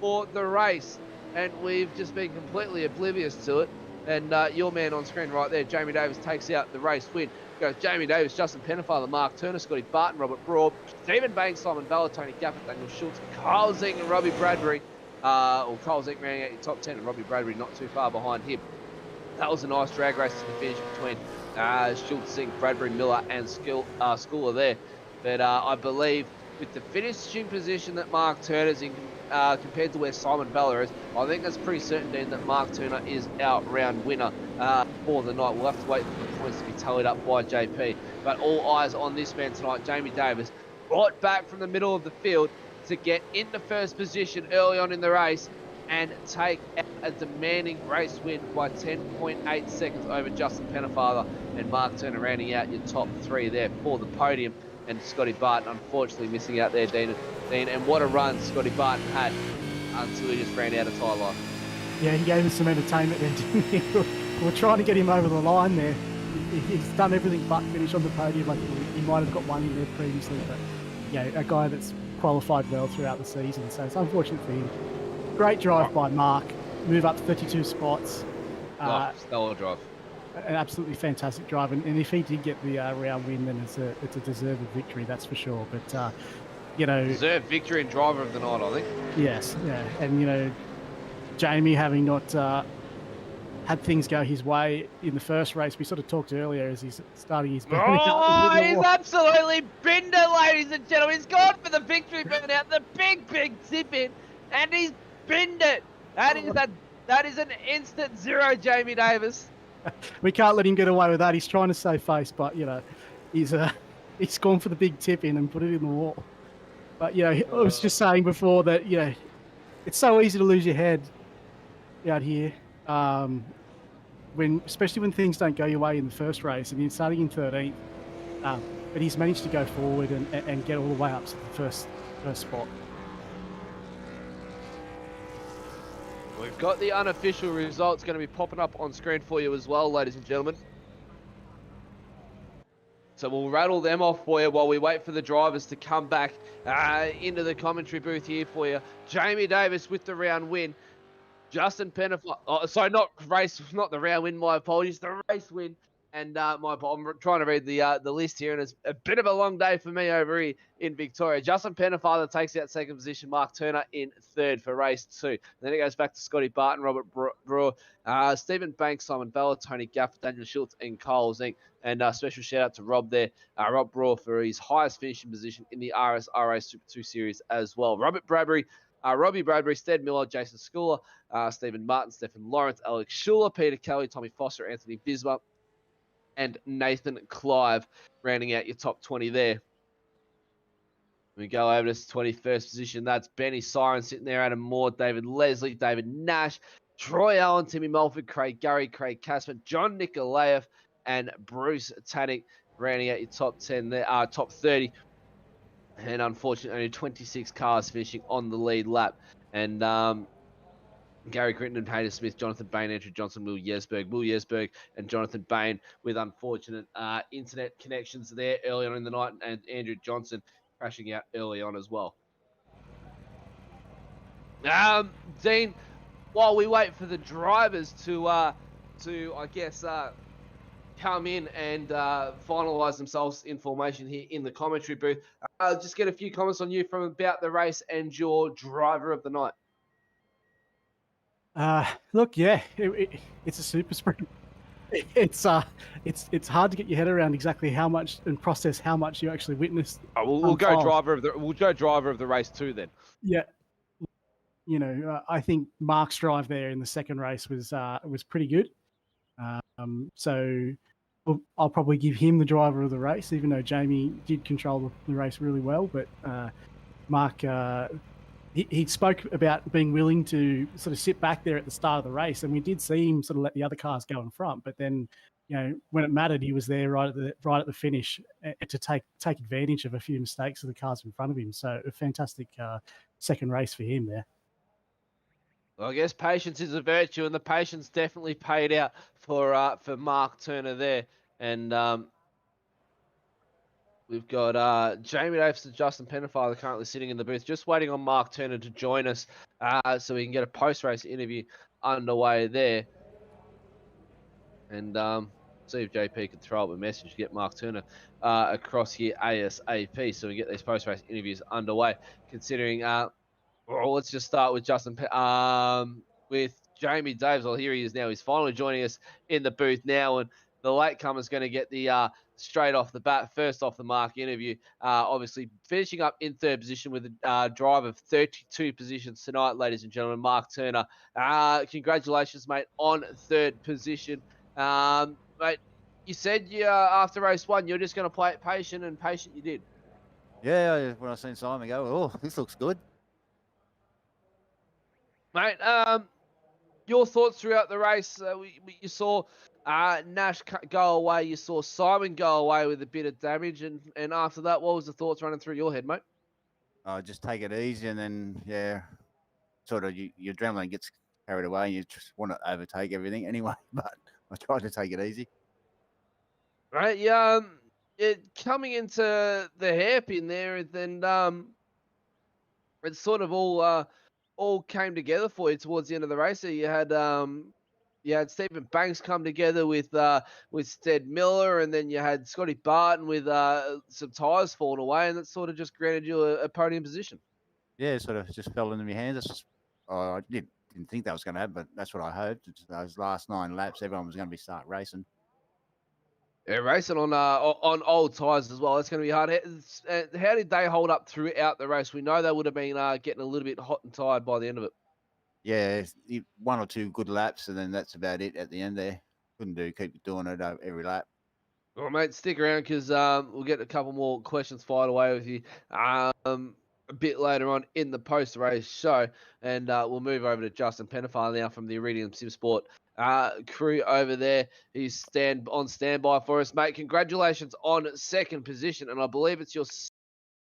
for the race. And we've just been completely oblivious to it. And your man on screen right there, Jamie Davis, takes out the race win. Goes Jamie Davis, Justin Pennefather, Mark Turner, Scotty Barton, Robert Broad, Stephen Banks, Simon Vella, Tony Gaffett, Daniel Schultz, Kyle Zink and Robbie Bradbury. Kyle Zink rounding out your top 10 and Robbie Bradbury not too far behind him. That was a nice drag race to the finish between Schultz, Zink, Bradbury, Miller and Schooler there. But I believe with the finishing position that Mark Turner's in compared to where Simon Vella is, I think that's pretty certain, Dean, that Mark Turner is our round winner for the night. We'll have to wait for the points to be tallied up by JP. But all eyes on this man tonight, Jamie Davis, brought back from the middle of the field to get into 1st position early on in the race. and take a demanding race win by 10.8 seconds over Justin Pennefather and Mark Turner, rounding out your top three there for the podium. And Scotty Barton unfortunately missing out there, Dean. And what a run Scotty Barton had until he just ran out of tyre life. Yeah, he gave us some entertainment there, didn't he? We're trying to get him over the line there. He's done everything but finish on the podium. I think he might have got one in there previously, but yeah, a guy that's qualified well throughout the season. So it's unfortunate for him. Great drive by Mark. Move up 32 spots. Stellar drive. An absolutely fantastic drive. And if he did get the round win, then it's a deserved victory, that's for sure. But, deserved victory and driver of the night, I think. Yes, yeah. And, Jamie having not had things go his way in the first race, we sort of talked earlier as he's starting his burnout. Oh, he's absolutely binned it, ladies and gentlemen. He's gone for the victory burnout, the big tip in, and he's binned it. That is an instant zero, Jamie Davis. We can't let him get away with that. He's trying to save face, but he's gone for the big tip in and put it in the wall. But I was just saying before that it's so easy to lose your head out here, especially when things don't go your way in the first race, and he's starting in 13th. But he's managed to go forward and get all the way up to the first spot. We've got the unofficial results going to be popping up on screen for you as well, ladies and gentlemen. So we'll rattle them off for you while we wait for the drivers to come back into the commentary booth here for you. Jamie Davis with the round win. Justin Pennefather, not the round win, my apologies, the race win. And I'm trying to read the list here, and it's a bit of a long day for me over here in Victoria. Justin Pennefather takes out second position, Mark Turner in third for race 2. Then it goes back to Scotty Barton, Robert Brewer, Stephen Banks, Simon Bella, Tony Gaff, Daniel Schultz, and Kyle Zink. And special shout out to Rob there, Rob Brewer, for his highest finishing position in the RSRA Super 2 series as well. Robert Bradbury, Robbie Bradbury, Stead Miller, Jason Schooler, Stephen Martin, Stephen Lawrence, Alex Schuler, Peter Kelly, Tommy Foster, Anthony Bismarck, and Nathan Clive, rounding out your top 20 there. We go over to 21st position. That's Benny Siren sitting there, Adam Moore, David Leslie, David Nash, Troy Allen, Timmy Mulford, Craig Gurry, Craig Casper, John Nikolaev, and Bruce Tannick, rounding out your top 10 there, top 30. And unfortunately, only 26 cars finishing on the lead lap. And Gary Critton and Hayden Smith, Jonathan Bain, Andrew Johnson, Will Yesberg, and Jonathan Bain with unfortunate internet connections there early on in the night, and Andrew Johnson crashing out early on as well. Dean, while we wait for the drivers to come in and finalise themselves in formation here in the commentary booth, just get a few comments on you from about the race and your driver of the night. Look, yeah, it's a super sprint. It's hard to get your head around exactly how much and process how much you actually witnessed. We'll go driver of the race too then. Yeah, I think Mark's drive there in the second race was pretty good. So I'll probably give him the driver of the race, even though Jamie did control the race really well. But Mark, he spoke about being willing to sort of sit back there at the start of the race, and we did see him sort of let the other cars go in front. But then, when it mattered, he was there right at the finish to take advantage of a few mistakes of the cars in front of him. So a fantastic second race for him there. Well, I guess patience is a virtue, and the patience definitely paid out for Mark Turner there. And we've got Jamie Davis and Justin Pennefather currently sitting in the booth, just waiting on Mark Turner to join us so we can get a post-race interview underway there. And see if JP can throw up a message to get Mark Turner across here ASAP so we get these post-race interviews underway. Considering, let's just start with with Jamie Davis. Well, here he is now. He's finally joining us in the booth now, and the latecomer's going to get the straight off the bat, first off the mark interview. Obviously, finishing up in third position with a drive of 32 positions tonight, ladies and gentlemen, Mark Turner. Congratulations, mate, on third position. Mate, you said after race 1, you're just going to play it patient, and patient you did. Yeah, when I seen Simon go, oh, this looks good. Mate, your thoughts throughout the race? You saw Nash go away. You saw Simon go away with a bit of damage, and after that, what was the thoughts running through your head, mate? Just take it easy, and then sort of your adrenaline gets carried away, and you just want to overtake everything anyway. But I tried to take it easy. Right, yeah. Coming into the hairpin there, then it sort of all came together for you towards the end of the race. So you had Stephen Banks come together with Stead Miller, and then you had Scotty Barton with some tyres falling away, and that sort of just granted you a podium position. Yeah, it sort of just fell into my hands. I didn't think that was going to happen, but that's what I hoped. Those last 9 laps, everyone was going to be start racing. Yeah, racing on old tyres as well. It's going to be hard. How did they hold up throughout the race? We know they would have been getting a little bit hot and tired by the end of it. Yeah, 1 or 2 good laps, and then that's about it at the end there. Keep doing it every lap. Well, mate, stick around because we'll get a couple more questions fired away with you a bit later on in the post-race show, and we'll move over to Justin Penafile now from the Iridium SimSport crew over there. He's on standby for us, mate. Congratulations on second position, and I believe it's your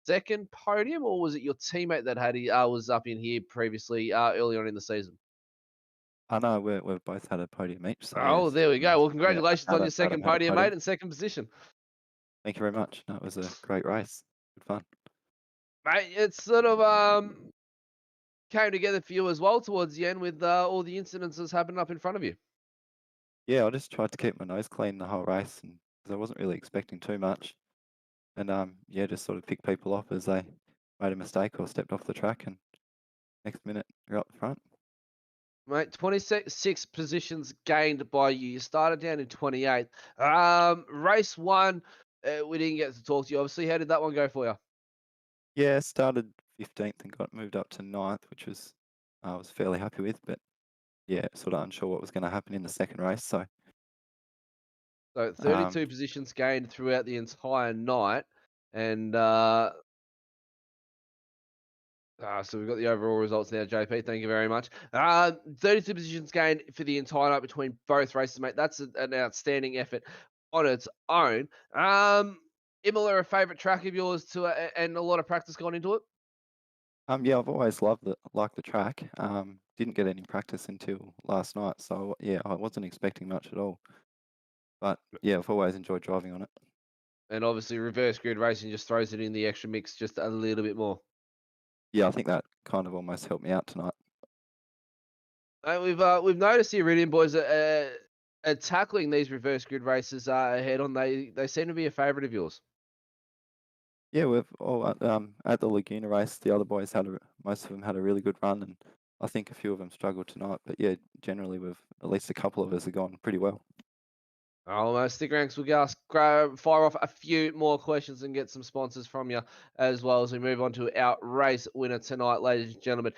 second podium, or was it your teammate that was up in here previously early on in the season? I know we've both had a podium each. So Oh, yes, there we go. Well, yeah, congratulations on Adam- your second Adam had a podium, mate, and second position. Thank you very much. No, it was a great race. Good fun. Mate, it's sort of came together for you as well towards the end with all the incidences happening up in front of you. Yeah, I just tried to keep my nose clean the whole race, and because I wasn't really expecting too much, and yeah, just sort of pick people off as they made a mistake or stepped off the track, and next minute you're up the front. Mate, 26 positions gained by you. You started down in 28th. Race 1, we didn't get to talk to you. Obviously, how did that one go for you? Yeah, started 15th and got moved up to 9th, which was I was fairly happy with, but yeah, sort of unsure what was going to happen in the second race. So 32 positions gained throughout the entire night, and so we've got the overall results now, JP. Thank you very much. 32 positions gained for the entire night between both races, mate. That's an outstanding effort on its own. Imola, a favourite track of yours and a lot of practice gone into it? yeah, I've always liked the track. Didn't get any practice until last night, so yeah, I wasn't expecting much at all. But yeah, I've always enjoyed driving on it. And obviously, reverse grid racing just throws it in the extra mix just a little bit more. Yeah, I think that kind of almost helped me out tonight. We've noticed the Iridium boys are tackling these reverse grid races head on. They seem to be a favourite of yours. Yeah, we've all at the Laguna race. The other boys most of them had a really good run, and I think a few of them struggled tonight. But yeah, generally at least a couple of us have gone pretty well. Almost. Stick around because we'll fire off a few more questions and get some sponsors from you as well as we move on to our race winner tonight, ladies and gentlemen.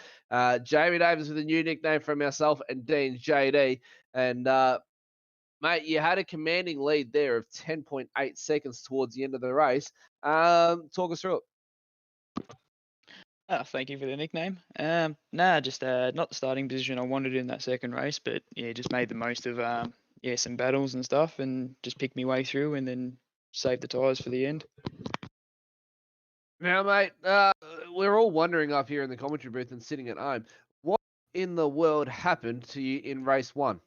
Jamie Davis with a new nickname from myself and Dean JD. And, mate, you had a commanding lead there of 10.8 seconds towards the end of the race. Talk us through it. Thank you for the nickname. Just not the starting position I wanted in that second race, but yeah, just made the most of some battles and stuff, and just picked me way through, and then saved the tyres for the end. Now, mate, we're all wondering up here in the commentary booth and sitting at home, what in the world happened to you in race 1?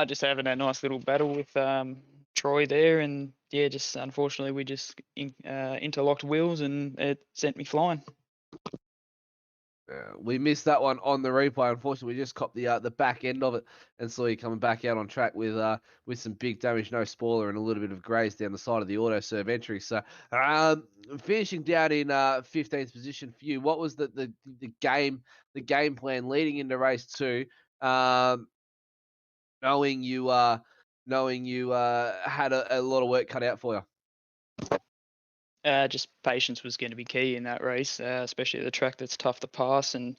Just having a nice little battle with Troy there, and yeah, just unfortunately we just interlocked wheels and it sent me flying. We missed that one on the replay. Unfortunately, we just copped the back end of it and saw you coming back out on track with some big damage, no spoiler, and a little bit of graze down the side of the auto serve entry. So, finishing down in 15th position for you. What was the game plan leading into race 2? Knowing you had a lot of work cut out for you. Just patience was going to be key in that race, especially at the track that's tough to pass, and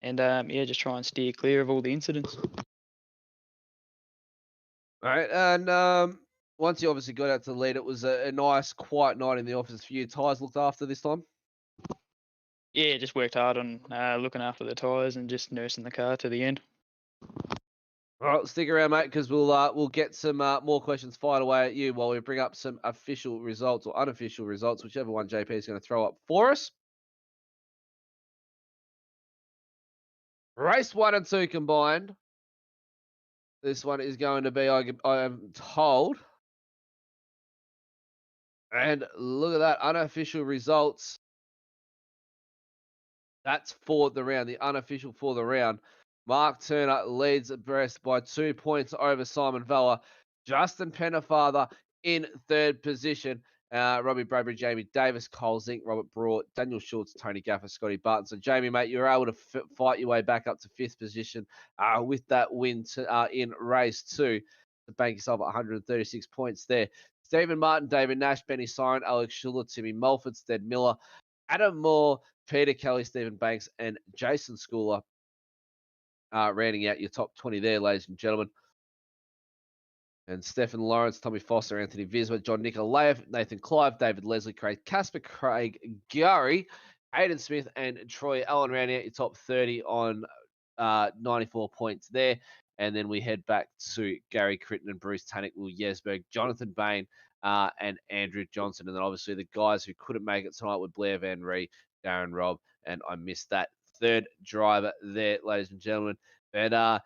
just try and steer clear of all the incidents. All right, and once you obviously got out to the lead, it was a nice, quiet night in the office for you. Tyres looked after this time? Yeah, just worked hard on looking after the tyres and just nursing the car to the end. All right, stick around, mate, because we'll get some more questions fired away at you while we bring up some official results or unofficial results, whichever one JP is going to throw up for us. Race 1 and 2 combined. This one is going to be, I am told. And look at that, unofficial results. That's for the round, the unofficial for the round. Mark Turner leads abreast by 2 points over Simon Vella. Justin Pennefather in third position. Robbie Bradbury, Jamie Davis, Cole Zink, Robert Broad, Daniel Schultz, Tony Gaffer, Scotty Barton. So, Jamie, mate, you were able to fight your way back up to 5th position with that win in race 2 to bank yourself 136 points there. Stephen Martin, David Nash, Benny Siren, Alex Schuller, Timmy Mulford, Stead Miller, Adam Moore, Peter Kelly, Stephen Banks, and Jason Schooler rounding out your top 20 there, ladies and gentlemen. And Stephen Lawrence, Tommy Foster, Anthony Visma, John Nikolaev, Nathan Clive, David Leslie, Craig Casper, Craig Gurry, Hayden Smith, and Troy Allen rounding out your top 30 on 94 points there. And then we head back to Gary Critton and Bruce Tannick, Will Yesberg, Jonathan Bain, and Andrew Johnson. And then obviously the guys who couldn't make it tonight were Blair Van Ree, Darren Robb, and I missed that third driver there, ladies and gentlemen. But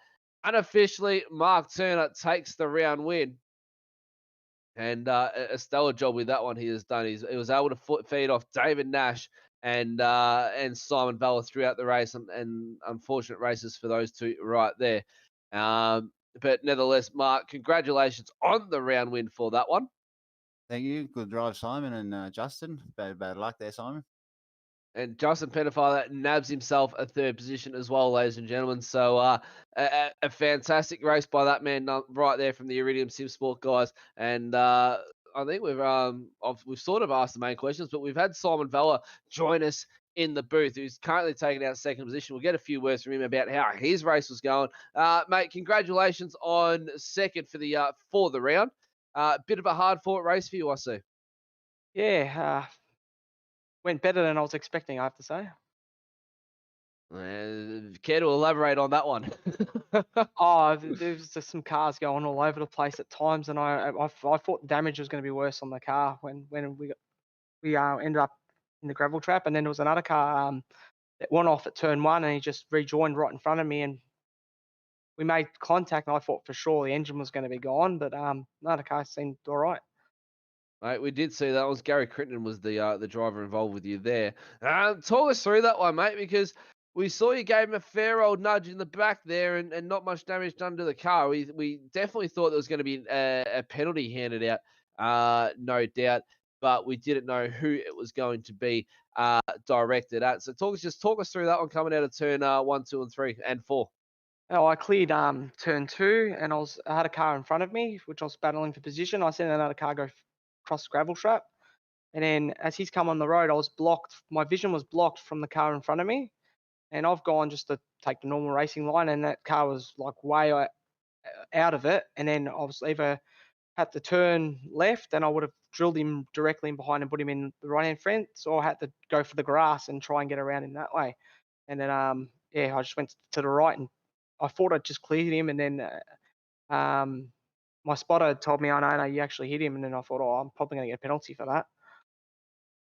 unofficially, Mark Turner takes the round win. And a stellar job with that one he has done. He was able to feed off David Nash and Simon Vella throughout the race, and unfortunate races for those two right there. But nevertheless, Mark, congratulations on the round win for that one. Thank you. Good drive, Simon and Justin. Bad luck there, Simon. And Justin Pennefather nabs himself a third position as well, ladies and gentlemen. So a fantastic race by that man right there from the Iridium Sim Sport guys. And I think we've sort of asked the main questions, but we've had Simon Vella join us in the booth, who's currently taking out second position. We'll get a few words from him about how his race was going. Mate, congratulations on second for the round. Bit of a hard-fought race for you, I see. Yeah, went better than I was expecting, I have to say. Care to elaborate on that one? There's just some cars going all over the place at times, and I thought the damage was going to be worse on the car when we ended up in the gravel trap, and then there was another car that went off at turn 1, and he just rejoined right in front of me, and we made contact, and I thought for sure the engine was going to be gone, but no, the car seemed all right. Mate, we did see that was Gary Crittenden was the driver involved with you there. Talk us through that one, mate, because we saw you gave him a fair old nudge in the back there and not much damage done to the car. We definitely thought there was going to be a penalty handed out, no doubt, but we didn't know who it was going to be directed at. So talk us through that one coming out of turn 1, 2, and 3, and 4. Oh, I cleared turn 2, and I had a car in front of me, which I was battling for position. I seen another car go across the gravel trap, and then as he's come on the road, I was blocked. My vision was blocked from the car in front of me, and I've gone just to take the normal racing line, and that car was like way out of it, and then I was either had to turn left, and I would have drilled him directly in behind and put him in the right-hand fence, or I had to go for the grass and try and get around him that way. And then, I just went to the right, and I thought I'd just cleared him, and then my spotter told me, "Oh, no, you actually hit him," and then I thought, "Oh, I'm probably going to get a penalty for that."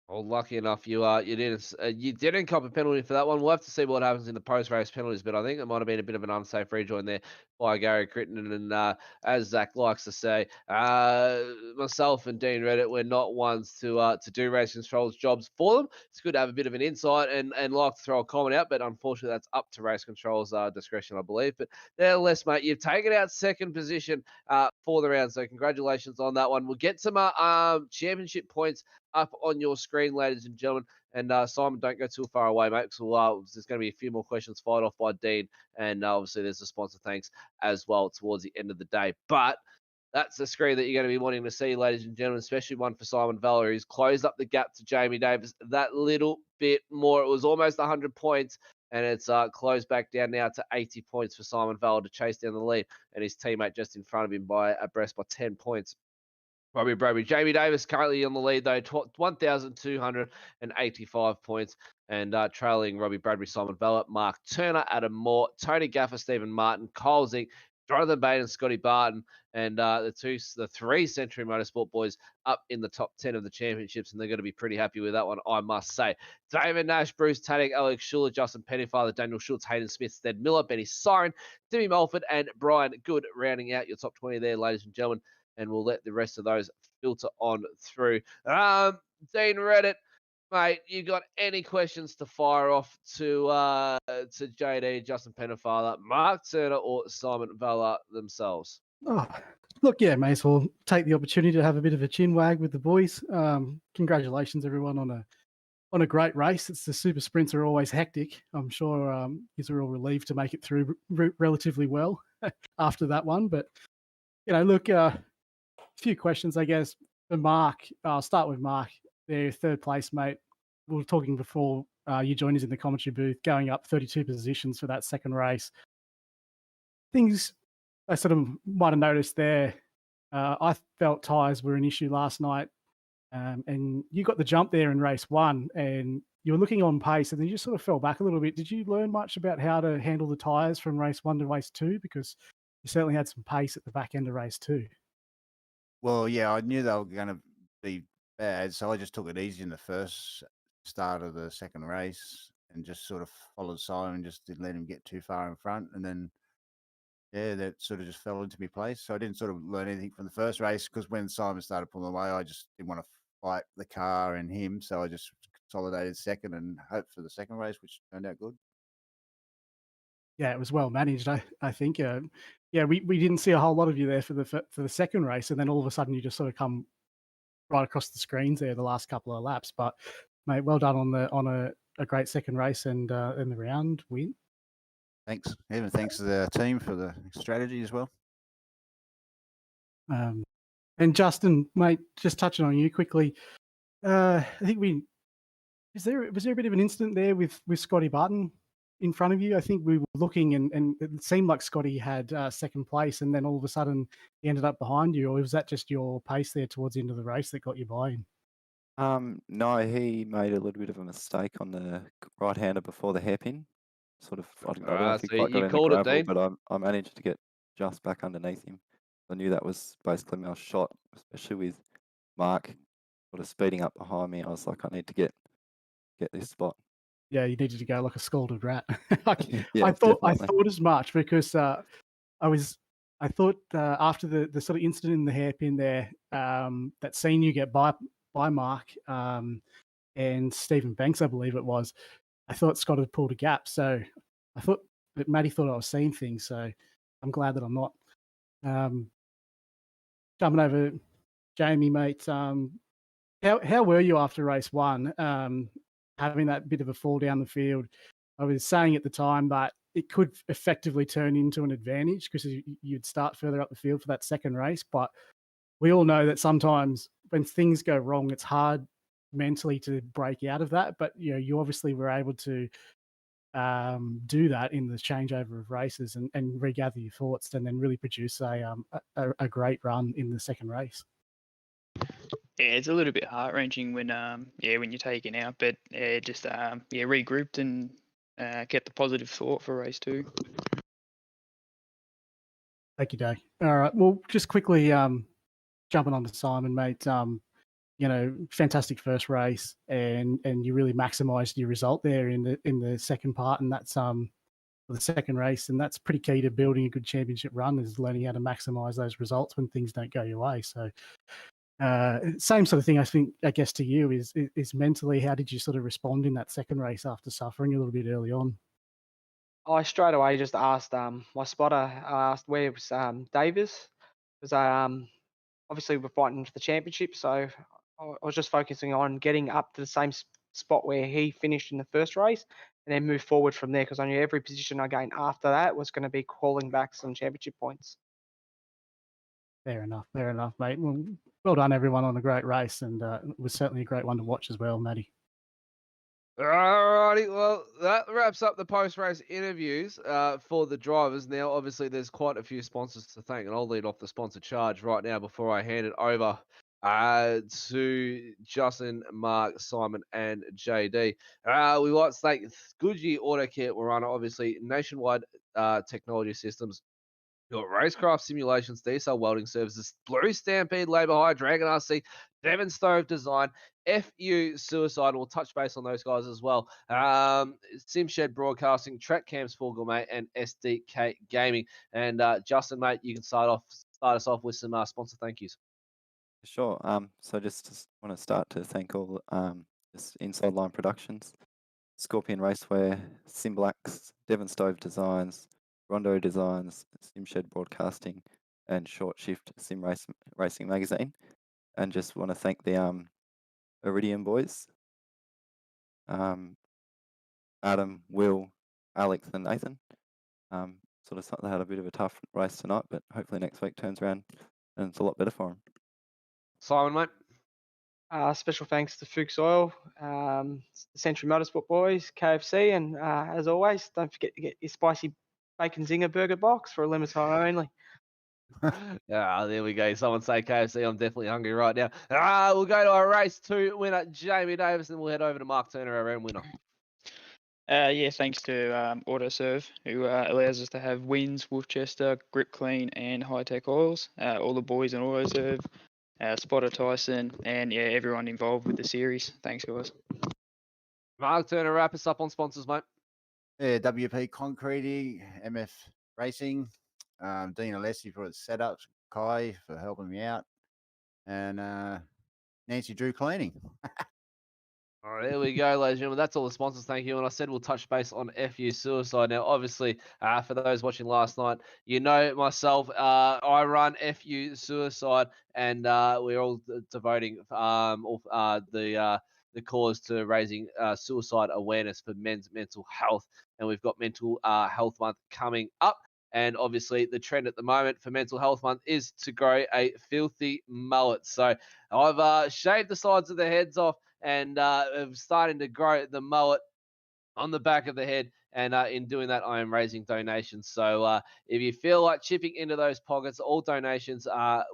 Well, lucky enough, you didn't cop a penalty for that one. We'll have to see what happens in the post-race penalties, but I think it might have been a bit of an unsafe rejoin there by Gary Crittenden. And as Zach likes to say, myself and Dean Reddit, we're not ones to do race controls jobs for them. It's good to have a bit of an insight and like to throw a comment out, but unfortunately that's up to race controls discretion, I believe. But nevertheless, mate, you've taken out second position for the round, so congratulations on that one. We'll get some championship points up on your screen, ladies and gentlemen. And Simon, don't go too far away, mate, because there's going to be a few more questions fired off by Dean. And obviously there's a sponsor thanks as well towards the end of the day. But that's the screen that you're going to be wanting to see, ladies and gentlemen, especially one for Simon Vella, who's closed up the gap to Jamie Davis that little bit more. It was almost 100 points, and it's closed back down now to 80 points for Simon Vella to chase down the lead, and his teammate just in front of him by abreast by 10 points. Robbie Bradbury. Jamie Davis currently on the lead, though, 1,285 points. And trailing Robbie Bradbury, Simon Vella, Mark Turner, Adam Moore, Tony Gaffer, Stephen Martin, Cole Zink, Jonathan Bain, and Scotty Barton. And the three Century Motorsport boys up in the top 10 of the championships. And they're going to be pretty happy with that one, I must say. David Nash, Bruce Tannick, Alex Schuler, Justin Pennyfather, Daniel Schultz, Hayden Smith, Stead Miller, Benny Siren, Timmy Mulford, and Brian Good rounding out your top 20 there, ladies and gentlemen. And we'll let the rest of those filter on through. Dean Reddit, mate, you got any questions to fire off to JD, Justin Pennefather, Mark Turner, or Simon Vella themselves? Oh, look, yeah, may as well take the opportunity to have a bit of a chin wag with the boys. Congratulations, everyone, on a great race. It's the super sprints are always hectic. I'm sure you're all relieved to make it through relatively well after that one. But look, a few questions, I guess, for Mark. I'll start with Mark. Their third place, mate. We were talking before you joined us in the commentary booth, going up 32 positions for that second race. Things I sort of might have noticed there. I felt tyres were an issue last night, and you got the jump there in race one, and you were looking on pace, and then you just sort of fell back a little bit. Did you learn much about how to handle the tyres from race one to race two? Because you certainly had some pace at the back end of race two. Well, yeah, I knew they were going to be bad, so I just took it easy in the first start of the second race and just sort of followed Simon, just didn't let him get too far in front. And then, yeah, that sort of just fell into my place. So I didn't sort of learn anything from the first race because when Simon started pulling away, I just didn't want to fight the car and him. So I just consolidated second and hoped for the second race, which turned out good. Yeah, it was well managed, I think. Yeah, we didn't see a whole lot of you there for the second race, and then all of a sudden you just sort of come right across the screens there the last couple of laps. But mate, well done on a great second race and the round win. Thanks. Even thanks to the team for the strategy as well. And Justin, mate, just touching on you quickly. I think was there a bit of an incident there with Scotty Barton in front of you? I think we were looking and it seemed like Scotty had second place, and then all of a sudden he ended up behind you. Or was that just your pace there towards the end of the race that got you by him? No, he made a little bit of a mistake on the right-hander before the hairpin. Sort of, I don't know if he So quite got you in the called it, gravel, Dean. but I managed to get just back underneath him. I knew that was basically my shot, especially with Mark sort of speeding up behind me. I was like, I need to get this spot. Yeah, you needed to go like a scalded rat. Yeah, I thought definitely. as much because I thought after the sort of incident in the hairpin there, that scene you get by Mark and Stephen Banks, I believe it was, I thought Scott had pulled a gap. So I thought that Matty thought I was seeing things. So I'm glad that I'm not. Jumping over, Jamie, mate. How were you after race one? Having that bit of a fall down the field, I was saying at the time, but it could effectively turn into an advantage because you'd start further up the field for that second race. But we all know that sometimes when things go wrong, it's hard mentally to break out of that. But you obviously were able to do that in the changeover of races and regather your thoughts and then really produce a great run in the second race. Yeah, it's a little bit heart wrenching when when you're taken out, but just regrouped and kept the positive thought for race two. Thank you, Dave. All right, well, just quickly jumping on to Simon, mate. Fantastic first race, and you really maximised your result there in the second part, and that's the second race, and that's pretty key to building a good championship run is learning how to maximise those results when things don't go your way. So. Same sort of thing, I guess to you is mentally, how did you sort of respond in that second race after suffering a little bit early on? I straight away just asked my spotter. I asked where was Davis, because obviously we're fighting for the championship, so I was just focusing on getting up to the same spot where he finished in the first race, and then move forward from there because I knew every position I gained after that was going to be calling back some championship points. Fair enough, mate. Well done, everyone, on a great race, and it was certainly a great one to watch as well, Matty. Alrighty, well, that wraps up the post-race interviews for the drivers. Now, obviously, there's quite a few sponsors to thank, and I'll lead off the sponsor charge right now before I hand it over to Justin, Mark, Simon, and JD. We want to thank Goodyear Auto Care. We're on obviously nationwide technology systems. Got racecraft simulations, diesel welding services, Blue Stampede, Labour Hire, Dragon RC, Devon Stove Design, FU Suicide. We'll touch base on those guys as well. SimShed Broadcasting, Track Camps for Gourmet, and SDK Gaming. And Justin, mate, you can start us off with some sponsor thank yous. Sure. So just want to start to thank all just Inside Line Productions, Scorpion Racewear, Simblacks, Devon Stove Designs, Rondo Designs, SimShed Broadcasting, and Short Shift Racing Magazine. And just want to thank the Iridium boys, Adam, Will, Alex, and Nathan. Sort of they had a bit of a tough race tonight, but hopefully next week turns around and it's a lot better for them. Simon, mate. Special thanks to Fuchs Oil, Century Motorsport boys, KFC, and as always, don't forget to get your spicy bacon zinger burger box for a limited time only. There we go. Someone say KFC. I'm definitely hungry right now. We'll go to our race 2 winner, Jamie Davis, and we'll head over to Mark Turner, our own winner. Yeah, thanks to AutoServe, who allows us to have Wins, Wolfchester, Grip Clean, and High Tech Oils. All the boys in AutoServe, Spotter Tyson, and yeah, everyone involved with the series. Thanks, guys. Mark Turner, wrap us up on sponsors, mate. Yeah, WP Concreting, MF Racing, Dino Leslie for its setups, Kai for helping me out, and Nancy Drew cleaning. All right, there we go, ladies and gentlemen. That's all the sponsors. Thank you. And I said we'll touch base on FU Suicide. Now, obviously, for those watching last night, you know myself, I run FU Suicide, and we're all devoting the cause to raising suicide awareness for men's mental health. And we've got Mental Health Month coming up. And obviously, the trend at the moment for Mental Health Month is to grow a filthy mullet. So I've shaved the sides of the heads off, and I'm starting to grow the mullet on the back of the head. And in doing that, I am raising donations. So if you feel like chipping into those pockets, all donations are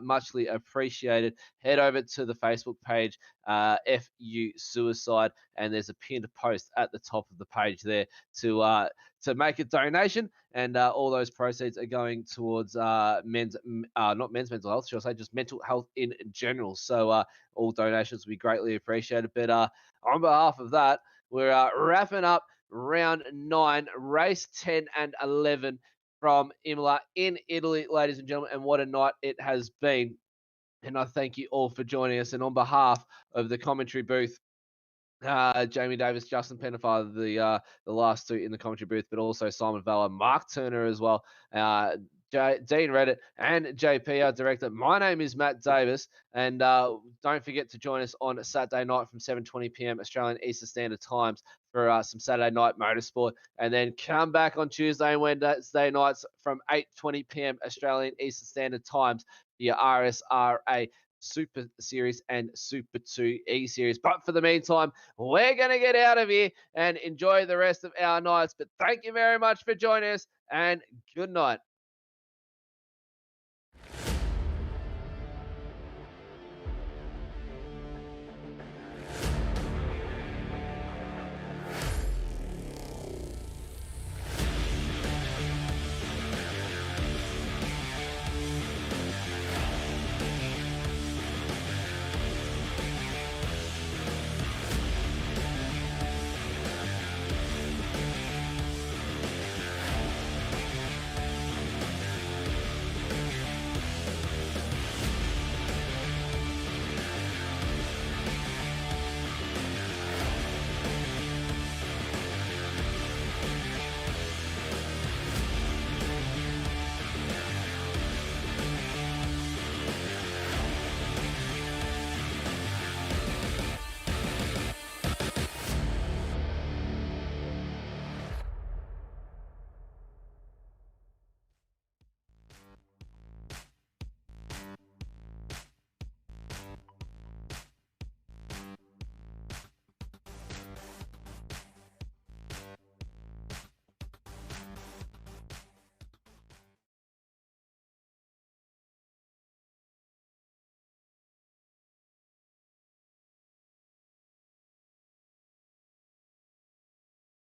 muchly appreciated. Head over to the Facebook page, FU Suicide, and there's a pinned post at the top of the page there to make a donation, and all those proceeds are going towards not men's mental health, should I say, just mental health in general. So all donations will be greatly appreciated. But on behalf of that, we're wrapping up round 9, race 10 and 11 from Imola in Italy, ladies and gentlemen, and what a night it has been. And I thank you all for joining us. And on behalf of the commentary booth, Jamie Davis, Justin Pennefather, the last two in the commentary booth, but also Simon Valla, Mark Turner as well, Dean Reddit, and JP, our director. My name is Matt Davis, and don't forget to join us on Saturday night from 7:20 p.m. Australian Eastern Standard Times for some Saturday night motorsport, and then come back on Tuesday and Wednesday nights from 8:20 p.m. Australian Eastern Standard Times for your RSRA Super Series and Super 2 E Series. But for the meantime, we're going to get out of here and enjoy the rest of our nights. But thank you very much for joining us, and good night.